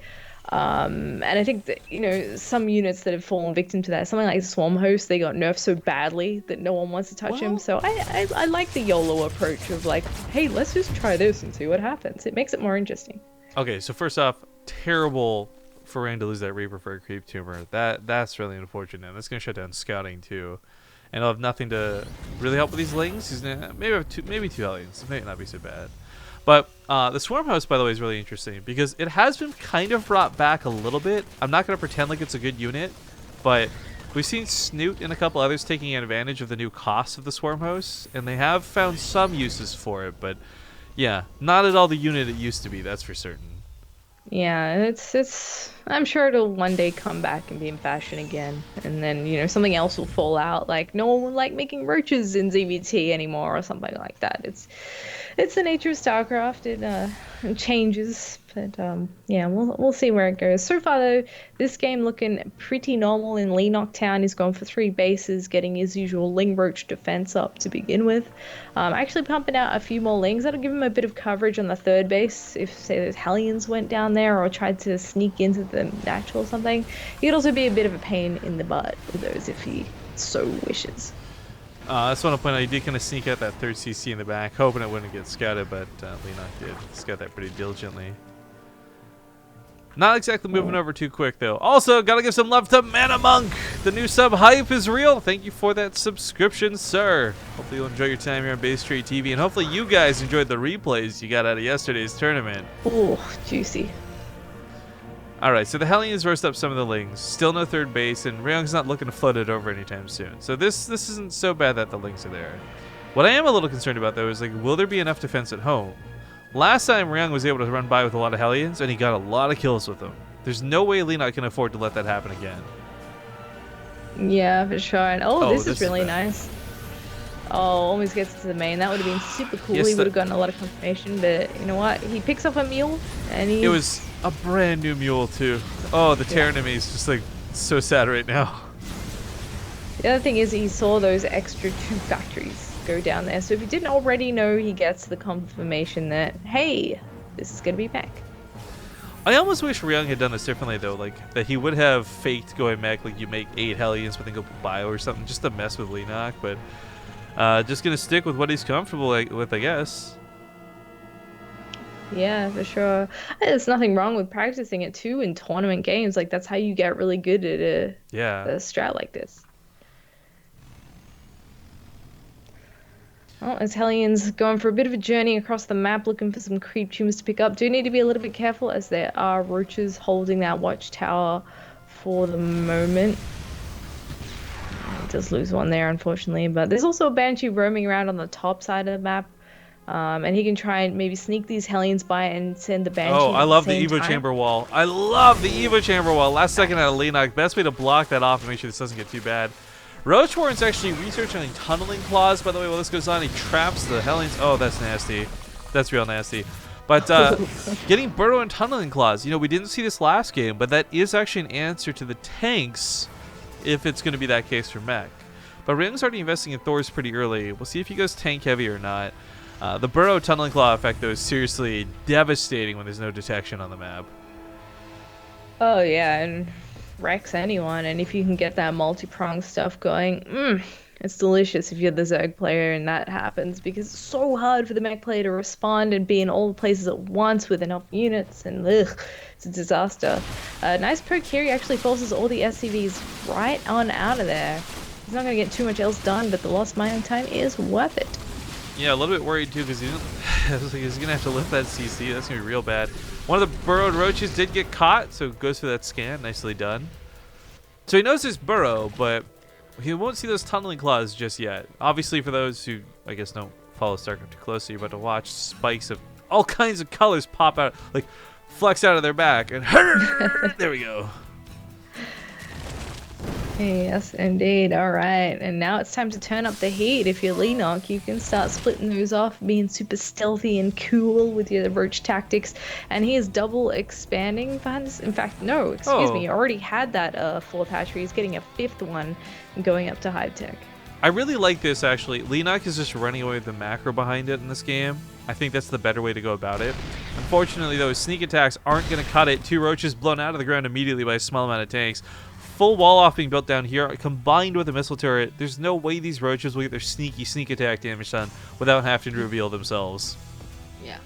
And I think that, you know, some units that have fallen victim to that, something like Swarm Host, they got nerfed so badly that no one wants to touch him. So I like the YOLO approach of like, hey, let's just try this and see what happens. It makes it more interesting. Okay, so first off, terrible for Ryung to lose that Reaper for a creep tumor. That's really unfortunate. That's gonna shut down scouting too, and he'll have nothing to really help with these lings. He's gonna maybe have two Hellions. It may not be so bad. But the Swarm House, by the way, is really interesting because it has been kind of brought back a little bit. I'm not gonna pretend like it's a good unit, but we've seen Snoot and a couple others taking advantage of the new cost of the Swarm House, and they have found some uses for it. But yeah, not at all the unit it used to be. That's for certain. Yeah, it's. I'm sure it'll one day come back and be in fashion again, and then, you know, something else will fall out. Like no one will like making roaches in ZVT anymore, or something like that. It's the nature of StarCraft. It changes, but yeah, we'll see where it goes. So far though, this game looking pretty normal in Leenock Town. He's gone for 3 bases, getting his usual Ling Roach defense up to begin with. Actually pumping out a few more Lings. That'll give him a bit of coverage on the 3rd base if, say, those Hellions went down there or tried to sneak into the natural or something. He could also be a bit of a pain in the butt with those if he so wishes. I just want to point out he did kind of sneak out that 3rd CC in the back, hoping it wouldn't get scouted, but Leenock did scout that pretty diligently. Not exactly moving over too quick, though. Also, gotta give some love to Mana Monk. The new sub hype is real. Thank you for that subscription, sir. Hopefully you'll enjoy your time here on BaseTradeTV, and hopefully you guys enjoyed the replays you got out of yesterday's tournament. Ooh, juicy. Alright, so the Hellions roast up some of the Lings. Still no 3rd base, and Ryung's not looking to flood it over anytime soon. So this isn't so bad that the Lings are there. What I am a little concerned about, though, is like, will there be enough defense at home? Last time Ryung was able to run by with a lot of Hellions, and he got a lot of kills with them. There's no way Leenock can afford to let that happen again. Yeah, for sure. And this is really nice. Oh, almost gets to the main. That would have been super cool. Yes, he would have gotten a lot of confirmation, but you know what? He picks up a mule, and he. It was a brand new mule too. Oh, the Terran enemy is just like so sad right now. The other thing is he saw those extra 2 factories go down there. So if you didn't already know, he gets the confirmation that, hey, this is gonna be back. I almost wish Ryung had done this differently though, like that he would have faked going back, like you make 8 Hellions but then go bio or something just to mess with Leenock, but just gonna stick with what he's comfortable with, I guess. Yeah, for sure. There's nothing wrong with practicing it too in tournament games. Like that's how you get really good at a strat like this. Oh, as Hellions going for a bit of a journey across the map, looking for some creep tumors to pick up. Do need to be a little bit careful as there are roaches holding that watchtower for the moment. He does lose one there, unfortunately, but there's also a Banshee roaming around on the top side of the map. And he can try and maybe sneak these Hellions by and send the Banshee. Oh, I love the Evo Chamber wall. I love the Evo Chamber wall. Last second out of Leenock. Best way to block that off and make sure this doesn't get too bad. Roach Warren's actually researching tunneling claws, by the way, while this goes on. He traps the Hellions. Oh, that's nasty. That's real nasty. But getting Burrow and tunneling claws. You know, we didn't see this last game, but that is actually an answer to the tanks if it's going to be that case for mech. But Ryung's already investing in Thor's pretty early. We'll see if he goes tank heavy or not. The Burrow tunneling claw effect, though, is seriously devastating when there's no detection on the map. Oh, yeah, and wrecks anyone. And if you can get that multi-prong stuff going, it's delicious if you're the Zerg player and that happens, because it's so hard for the mech player to respond and be in all the places at once with enough units, and it's a disaster. Nice perk here. He actually forces all the SCVs right on out of there. He's not going to get too much else done, but the lost mining time is worth it. Yeah, a little bit worried too because he's gonna have to lift that CC. That's gonna be real bad. One of the burrowed roaches did get caught, so it goes for that scan. Nicely done. So he knows there's burrow, but he won't see those tunneling claws just yet. Obviously, for those who I guess don't follow StarCraft too closely, you're about to watch spikes of all kinds of colors pop out, like flex out of their back, and there we go. Yes, indeed. All right. And now it's time to turn up the heat. If you're Leenock, you can start splitting those off, being super stealthy and cool with your roach tactics. And he is double expanding fans. In fact, no, excuse me. He already had that fourth hatchery. He's getting a fifth one and going up to hive tech. I really like this, actually. Leenock is just running away with the macro behind it in this game. I think that's the better way to go about it. Unfortunately, though, his sneak attacks aren't going to cut it. 2 roaches blown out of the ground immediately by a small amount of tanks. Full wall off being built down here, combined with a missile turret. There's no way these roaches will get their sneaky sneak attack damage done without having to reveal themselves. Yeah.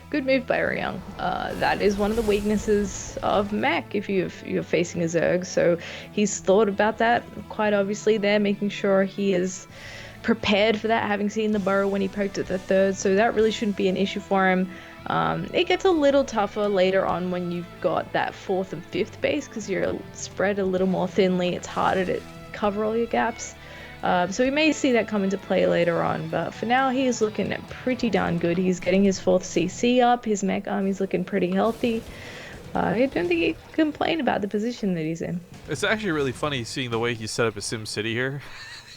Good move by Ryung. That is one of the weaknesses of mech if you're facing a Zerg. So he's thought about that quite obviously there, making sure he is prepared for that, having seen the burrow when he poked at the third. So that really shouldn't be an issue for him. It gets a little tougher later on when you've got that fourth and fifth base because you're spread a little more thinly. It's harder to cover all your gaps. So we may see that come into play later on, but for now he is looking pretty darn good. He's getting his 4th CC up, his mech army's looking pretty healthy. I don't think he can complain about the position that he's in. It's actually really funny seeing the way he set up his Sim City here.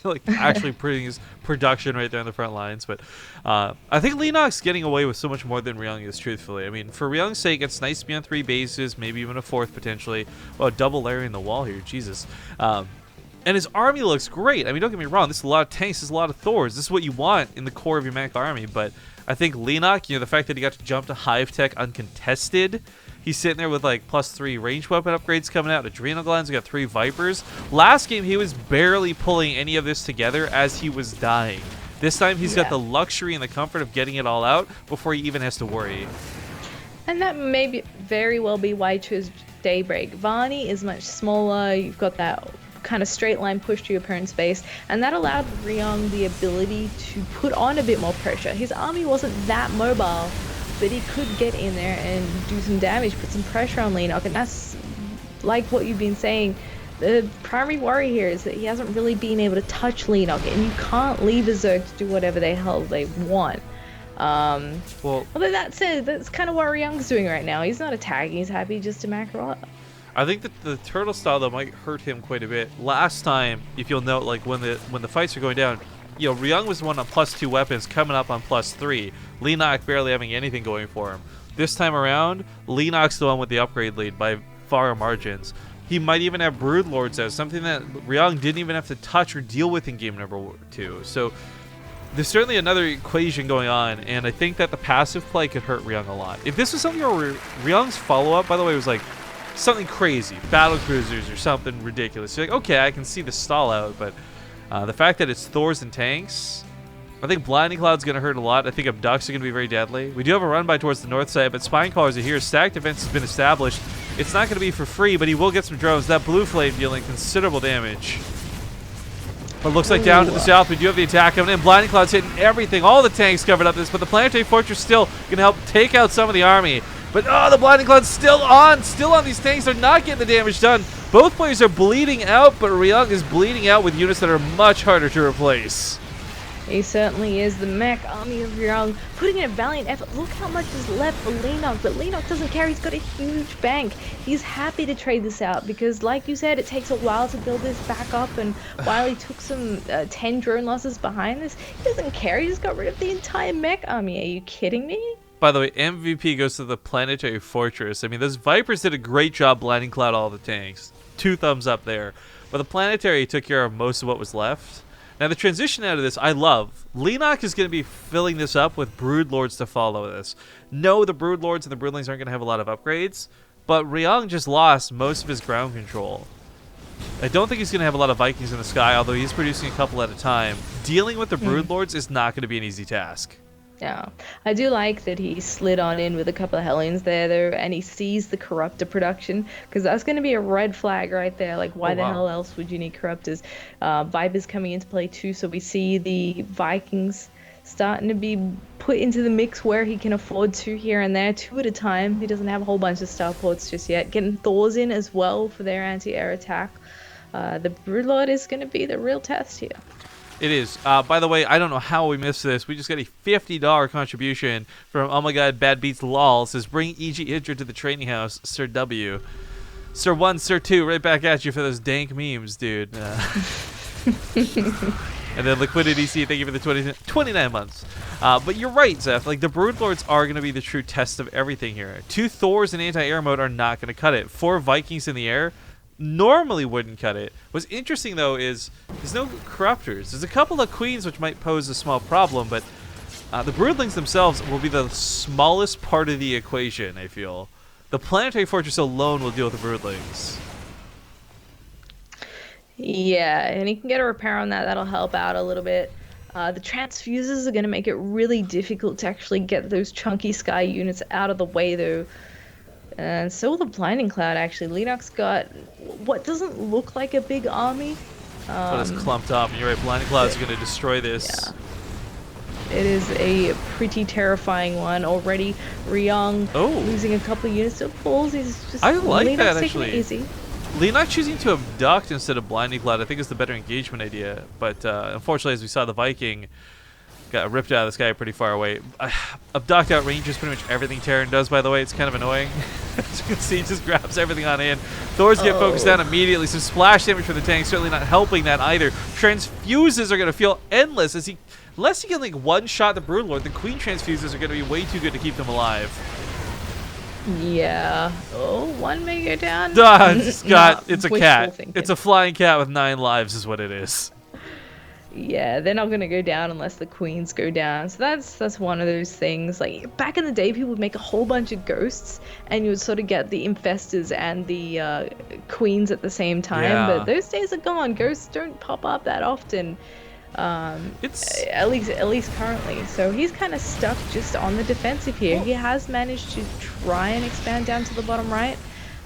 Like actually putting his production right there on the front lines. But I think Leenock's getting away with so much more than Ryung is, truthfully. I mean, for Ryung's sake, it's nice to be on 3 bases, maybe even a 4th potentially. Well, double layering the wall here, Jesus. And his army looks great. I mean, don't get me wrong, this is a lot of tanks, this is a lot of Thors. This is what you want in the core of your mech army. But I think Leenock, the fact that he got to jump to hive tech uncontested. He's sitting there with like +3 range weapon upgrades coming out. Adrenal glands, we got 3 Vipers. Last game, he was barely pulling any of this together as he was dying. This time, he's got the luxury and the comfort of getting it all out before he even has to worry. And that may very well be why he chose Daybreak. Varney is much smaller. You've got that kind of straight line push to your opponent's base, and that allowed Ryung the ability to put on a bit more pressure. His army wasn't that mobile, but he could get in there and do some damage, put some pressure on Leenock, and that's like what you've been saying. The primary worry here is that he hasn't really been able to touch Leenock, and you can't leave a Zerg to do whatever the hell they want. Well, although that said, that's kind of what Ryung's doing right now. He's not attacking, he's happy just to macro up. I think that the turtle style though might hurt him quite a bit. Last time, if you'll note, like when the fights are going down, Ryung was the one on +2 weapons coming up on +3. Leenock barely having anything going for him. This time around, Leenock's the one with the upgrade lead by far margins. He might even have Broodlords out, something that Ryung didn't even have to touch or deal with in game number 2. So there's certainly another equation going on, and I think that the passive play could hurt Ryung a lot. If this was something where Ryung's follow-up, by the way, was like something crazy, battle cruisers or something ridiculous, you're like, okay, I can see the stall out, but the fact that it's Thors and tanks, I think Blinding Cloud's going to hurt a lot. I think Abducts are going to be very deadly. We do have a run by towards the north side, but Spine Callers are here. Stack defense has been established. It's not going to be for free, but he will get some drones. That blue flame dealing considerable damage. But it looks like down to the south, we do have the attack coming in. Blinding Cloud's hitting everything. All the tanks covered up this, but the Planetary Fortress still going to help take out some of the army. But the Blinding Cloud's still on these tanks. They're not getting the damage done. Both players are bleeding out, but Ryung is bleeding out with units that are much harder to replace. He certainly is. The mech army of Ryung putting in a valiant effort. Look how much is left for Leenock, but Leenock doesn't care. He's got a huge bank. He's happy to trade this out because, like you said, it takes a while to build this back up, and while he took some 10 drone losses behind this, he doesn't care. He just got rid of the entire mech army. Are you kidding me? By the way, MVP goes to the Planetary Fortress. I mean, those Vipers did a great job blinding cloud all the tanks. 2 thumbs up there. But the Planetary took care of most of what was left. Now, the transition out of this, I love. Leenock is going to be filling this up with Broodlords to follow this. No, the Broodlords and the Broodlings aren't going to have a lot of upgrades, but Ryung just lost most of his ground control. I don't think he's going to have a lot of Vikings in the sky, although he's producing a couple at a time. Dealing with the Broodlords is not going to be an easy task. Yeah, I do like that he slid on in with a couple of Hellions there, though, and he sees the Corruptor production, because that's going to be a red flag right there. Like, why the hell else would you need Corruptors? Vipers coming into play too, so we see the Vikings starting to be put into the mix where he can afford 2 here and there, 2 at a time. He doesn't have a whole bunch of starports just yet. Getting Thors in as well for their anti-air attack. The Broodlord is going to be the real test here. It is. By the way, I don't know how we missed this. We just got a $50 contribution from Oh My God Bad Beats Lol. Says bring EG Hydra to the training house, Sir W. Sir 1, Sir 2, right back at you for those dank memes, dude. And then Liquidity C, thank you for the 29 months. But you're right, Zeph. Like, the Broodlords are going to be the true test of everything here. 2 Thors in anti-air mode are not going to cut it. 4 Vikings in the air normally wouldn't cut it. What's interesting, though, is there's no Corruptors. There's a couple of Queens which might pose a small problem, but the Broodlings themselves will be the smallest part of the equation, I feel. The Planetary Fortress alone will deal with the Broodlings. Yeah, and he can get a repair on that. That'll help out a little bit. The transfuses are going to make it really difficult to actually get those chunky sky units out of the way, though. And so will the Blinding Cloud, actually. Leenock's got what doesn't look like a big army. But it's clumped up. And you're right, Blinding Cloud's going to destroy this. Yeah. It is a pretty terrifying one already. Ryung losing a couple of units to pulls. He's just I like Leenock's that, taking actually. it easy. Leenock choosing to abduct instead of Blinding Cloud, I think, is the better engagement idea. But unfortunately, as we saw, the Viking got ripped out of the sky pretty far away. Abduct outranges pretty much everything Terran does, by the way. It's kind of annoying. As you can see, he just grabs everything on in. Thors get focused down immediately, so splash damage for the tank, certainly not helping that either. Transfuses are going to feel endless. Unless he can like one-shot the Broodlord, the Queen Transfuses are going to be way too good to keep them alive. Yeah. Oh, one may go down. It's a cat. Thinking. It's a flying cat with 9 lives is what it is. Yeah, they're not going to go down unless the queens go down. So that's one of those things. Like, back in the day, people would make a whole bunch of ghosts, and you would sort of get the infestors and the queens at the same time. Yeah. But those days are gone. Ghosts don't pop up that often. It's at least currently. So he's kind of stuck just on the defensive here. He has managed to try and expand down to the bottom right.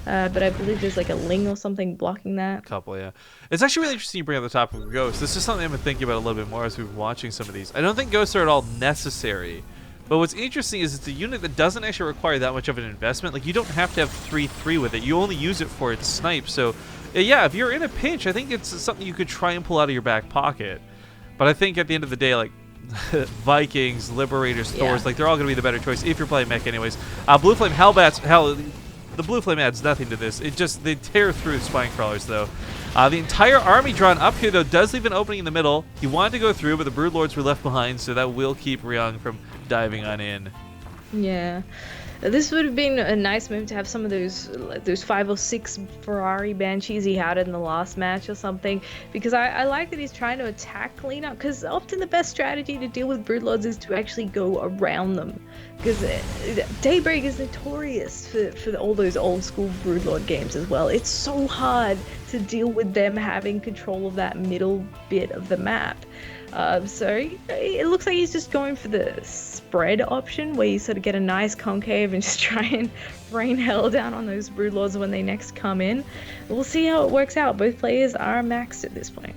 But I believe there's like a Ling or something blocking that. couple, yeah. It's actually really interesting you bring up the topic of ghosts. This is something I've been thinking about a little bit more as we've been watching some of these. I don't think ghosts are at all necessary. But what's interesting is it's a unit that doesn't actually require that much of an investment. Like, you don't have to have 3/3 with it. You only use it for its snipe. So, yeah, if you're in a pinch, I think it's something you could try and pull out of your back pocket. But I think at the end of the day, like, Vikings, Liberators, Thors, like, they're all going to be the better choice if you're playing mech anyways. Blue Flame Hellbats, the Blue Flame adds nothing to this. It just, they tear through the Spine Crawlers, though. The entire army drawn up here, though, does leave an opening in the middle. He wanted to go through, but the Broodlords were left behind, so that will keep Ryung from diving on in. Yeah. This would have been a nice move to have some of those 5 or 6 Ferrari Banshees he had in the last match or something, because I like that he's trying to attack Leenock, because often the best strategy to deal with Broodlords is to actually go around them, because Daybreak is notorious for all those old school Broodlord games as well. It's so hard to deal with them having control of that middle bit of the map. So it looks like he's just going for the spread option, where you sort of get a nice concave and just try and rain hell down on those Broodlords when they next come in. We'll see how it works out. Both players are maxed at this point.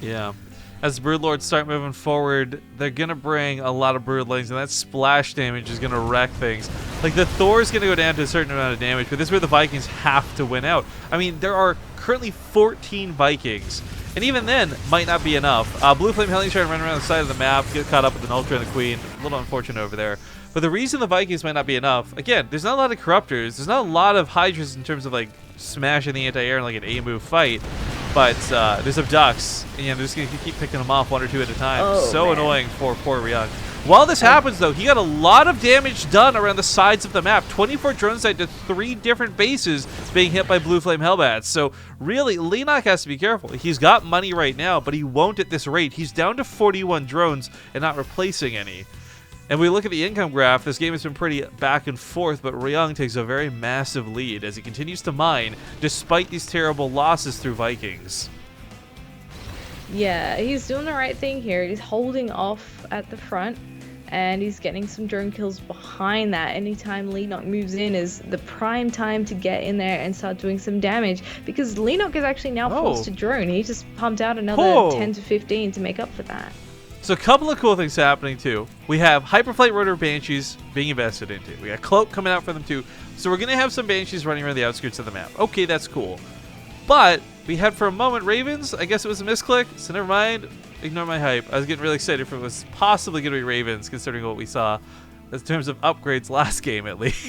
Yeah. As the Broodlords start moving forward, they're going to bring a lot of Broodlings, and that splash damage is going to wreck things. Like, the Thor's going to go down to a certain amount of damage, but this is where the Vikings have to win out. I mean, there are currently 14 Vikings. And even then, might not be enough. Blue Flame Helling's trying to run around the side of the map, get caught up with an Ultra and the Queen. A little unfortunate over there. But the reason the Vikings might not be enough, again, there's not a lot of Corruptors. There's not a lot of Hydras in terms of, like, smashing the anti-air in, like, an A-move fight. But there's Abducts, and they're just going to keep picking them off 1 or 2 at a time. Annoying for poor Ryung. While this happens, though, he got a lot of damage done around the sides of the map. 24 drones died to 3 different bases being hit by Blue Flame Hellbats. So, really, Leenock has to be careful. He's got money right now, but he won't at this rate. He's down to 41 drones and not replacing any. And we look at the income graph, this game has been pretty back and forth, but Ryung takes a very massive lead as he continues to mine, despite these terrible losses through Vikings. Yeah, he's doing the right thing here. He's holding off at the front, and he's getting some drone kills behind that. Anytime Leenock moves in is the prime time to get in there and start doing some damage, because Leenock is actually now forced to drone. He just pumped out another 10 to 15 to make up for that. So a couple of cool things happening too. We have Hyperflight Rotor Banshees being invested into. We got Cloak coming out for them too. So we're going to have some Banshees running around the outskirts of the map. Okay, that's cool. But we had for a moment Ravens. I guess it was a misclick, so never mind. Ignore my hype. I was getting really excited if it was possibly going to be Ravens, considering what we saw in terms of upgrades last game, at least.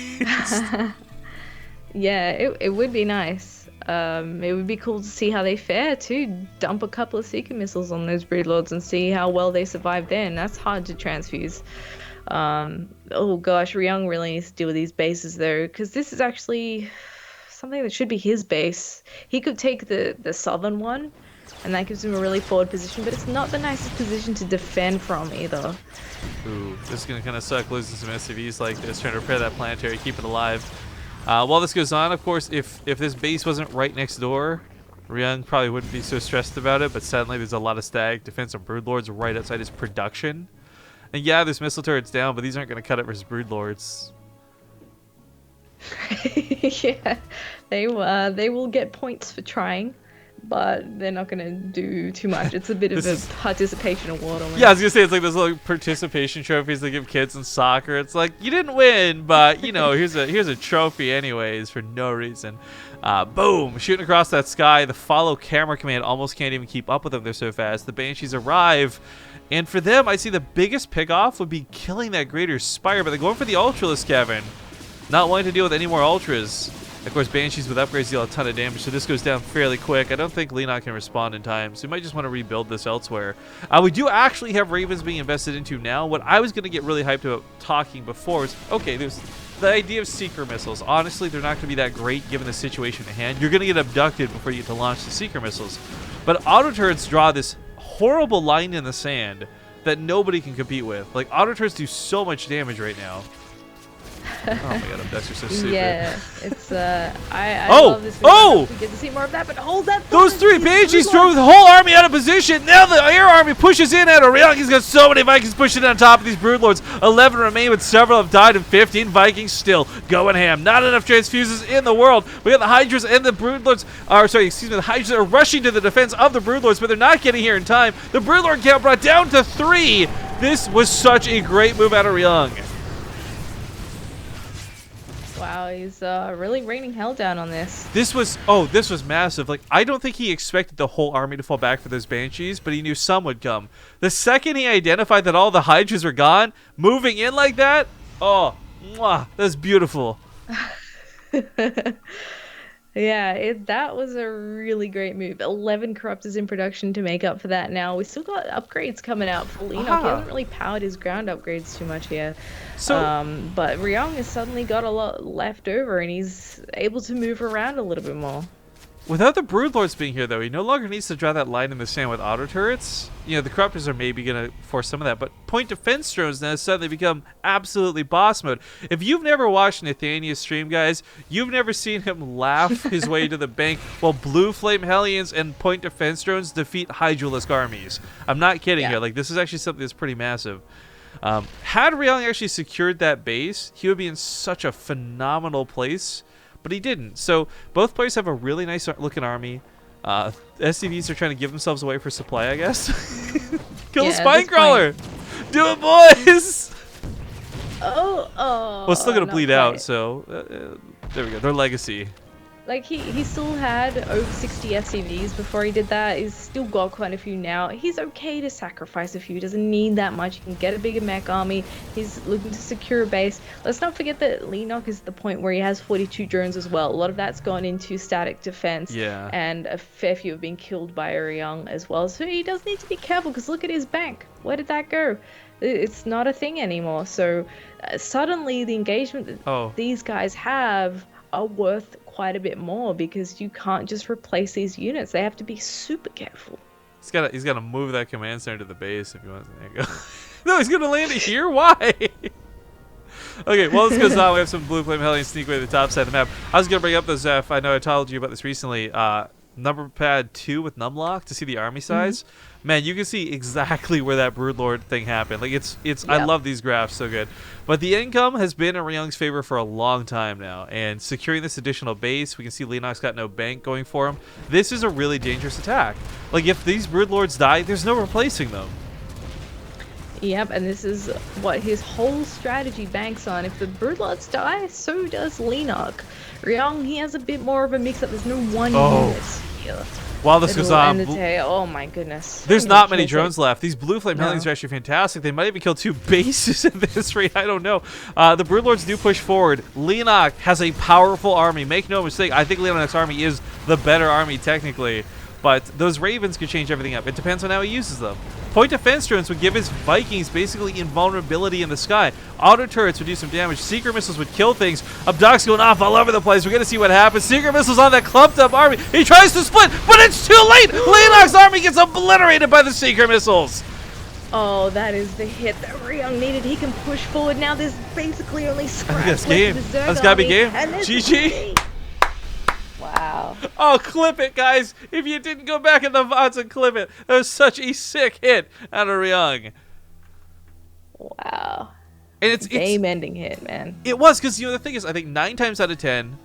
Yeah, it would be nice. It would be cool to see how they fare too. Dump a couple of Seeker missiles on those Broodlords and see how well they survive then. That's hard to transfuse. Oh gosh, Ryung really needs to deal with these bases though, because this is actually something that should be his base. He could take the southern one, and that gives him a really forward position, but it's not the nicest position to defend from either. Ooh, this is going to kind of suck losing some SCVs like this, trying to repair that planetary, keep it alive. While this goes on, of course, if this base wasn't right next door, Ryung probably wouldn't be so stressed about it, but suddenly there's a lot of stag defense and broodlords right outside his production. And yeah, there's missile turrets down, but these aren't going to cut it versus broodlords. Yeah, they will get points for trying, but they're not going to do too much. It's a bit of a participation award almost. Yeah, I was going to say, it's like those little participation trophies they give kids in soccer. It's like, you didn't win, but, you know, here's a trophy anyways for no reason. Boom! Shooting across that sky. The follow camera command almost can't even keep up with them. They're so fast. The Banshees arrive. And for them, I see the biggest pick-off would be killing that Greater Spire, but they're going for the Ultralisk, Kevin. Not wanting to deal with any more Ultras. Of course, Banshees with upgrades deal a ton of damage, so this goes down fairly quick. I don't think Leenock can respond in time, so we might just want to rebuild this elsewhere. We do actually have Ravens being invested into now. What I was going to get really hyped about talking before is, okay, there's the idea of Seeker missiles. Honestly, they're not going to be that great given the situation at hand. You're going to get abducted before you get to launch the Seeker missiles. But auto turrets draw this horrible line in the sand that nobody can compete with. Like, auto turrets do so much damage right now. Oh my god, Abducts are so super. Yeah, it's I love this video. Oh! We get to see more of that, but hold that. Those three Banshees throw the whole army out of position. Now the air army pushes in at Ryung. He's got so many Vikings pushing on top of these Broodlords. 11 remain, but several have died, and 15 Vikings still going ham. Not enough transfuses in the world. We got the Hydras and the Broodlords. The Hydras are rushing to the defense of the Broodlords, but they're not getting here in time. The Broodlord count brought down to 3. This was such a great move out of Ryung. Wow, he's really raining hell down on this. This was massive. Like, I don't think he expected the whole army to fall back for those Banshees, but he knew some would come. The second he identified that all the Hydras were gone, moving in like that, oh, mwah, that's beautiful. Yeah, that was a really great move. 11 Corruptors in production to make up for that now. We still got upgrades coming out for Leenock. He hasn't really powered his ground upgrades too much here. So, but Ryung has suddenly got a lot left over, and he's able to move around a little bit more. Without the Broodlords being here, though, he no longer needs to draw that line in the sand with auto turrets. You know, the Corruptors are maybe going to force some of that, but point defense drones now suddenly become absolutely boss mode. If you've never watched Nathaniel's stream, guys, you've never seen him laugh his way to the bank while Blue Flame Hellions and point defense drones defeat Hydralisk armies. I'm not kidding here. Like, this is actually something that's pretty massive. Had Ryung actually secured that base, he would be in such a phenomenal place. But he didn't. So both players have a really nice looking army. SCVs are trying to give themselves away for supply, I guess. Kill the Spinecrawler! Do it, boys! Oh. Well, it's still going to bleed out, so there we go. Their legacy. Like, he still had over 60 SCVs before he did that. He's still got quite a few now. He's okay to sacrifice a few. He doesn't need that much. He can get a bigger mech army. He's looking to secure a base. Let's not forget that Leenock is the point where he has 42 drones as well. A lot of that's gone into static defense. Yeah. And a fair few have been killed by Ryung as well. So he does need to be careful, because look at his bank. Where did that go? It's not a thing anymore. So suddenly the engagement that these guys have are worth quite a bit more, because you can't just replace these units. They have to be super careful. He's got to move that command center to the base if he wants. There you go. No, he's gonna land it here. Why? Okay, well, this goes on. We have some Blue Flame Hellions sneak away to the top side of the map. I was gonna bring up the Zeph. I know I told you about this recently. Number pad 2 with numlock to see the army size. Man, you can see exactly where that Broodlord thing happened. Like, it's I love these graphs, so good. But the income has been in Ryung's favor for a long time now, and securing this additional base, we can see Leenock's got no bank going for him. This is a really dangerous attack. Like, if these Broodlords die, there's no replacing them. Yep, and this is what his whole strategy banks on. If the Broodlords die, so does Leenock. Ryung, he has a bit more of a mix-up. There's no one unit. Gear. While this goes on, Oh my goodness. there's not many drones left. These blue flame Hellions No. are actually fantastic. They might even kill 2 bases at this rate. I don't know. The Broodlords do push forward. Leenock has a powerful army. Make no mistake. I think Leenock's army is the better army technically. But those Ravens could change everything up. It depends on how he uses them. Point defense drones would give his Vikings basically invulnerability in the sky. Auto turrets would do some damage. Secret missiles would kill things. Abduct's going off all over the place. We're going to see what happens. Secret missiles on that clumped up army. He tries to split, but it's too late. Leenock's army gets obliterated by the secret missiles. Oh, that is the hit that Ryung needed. He can push forward now. There's basically only scraps That's left game. of the Zerg That's gotta be army, game. and there's GG. the Wow. Oh, clip it, guys. If you didn't go back in the VODs and clip it. That was such a sick hit out of Ryung. Wow. And it's Game-ending hit, man. It was, because, the thing is, I think 9 times out of 10,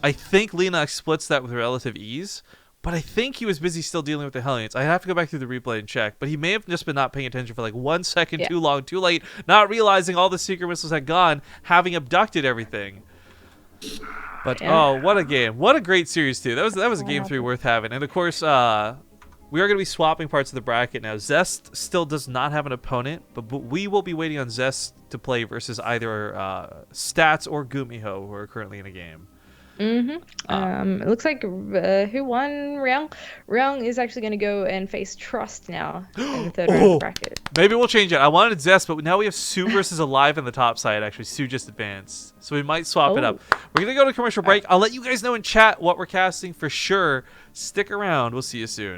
I think Leenock splits that with relative ease, but I think he was busy still dealing with the Hellions. I have to go back through the replay and check, but he may have just been not paying attention for like 1 second too long, too late, not realizing all the secret missiles had gone, having abducted everything. But oh, what a game. What a great series too. That was a game 3 worth having. And of course, we are going to be swapping parts of the bracket now. Zest still does not have an opponent, but we will be waiting on Zest to play versus either Stats or Gumiho, who are currently in a game. It looks like who won? Ryung? Ryung is actually going to go and face Trust now in the third round bracket. Maybe we'll change it. I wanted Zest, but now we have Sue versus Alive on the top side. Actually, Sue just advanced, so we might swap it up. We're going to go to commercial break. I'll let you guys know in chat what we're casting for sure. Stick around. We'll see you soon.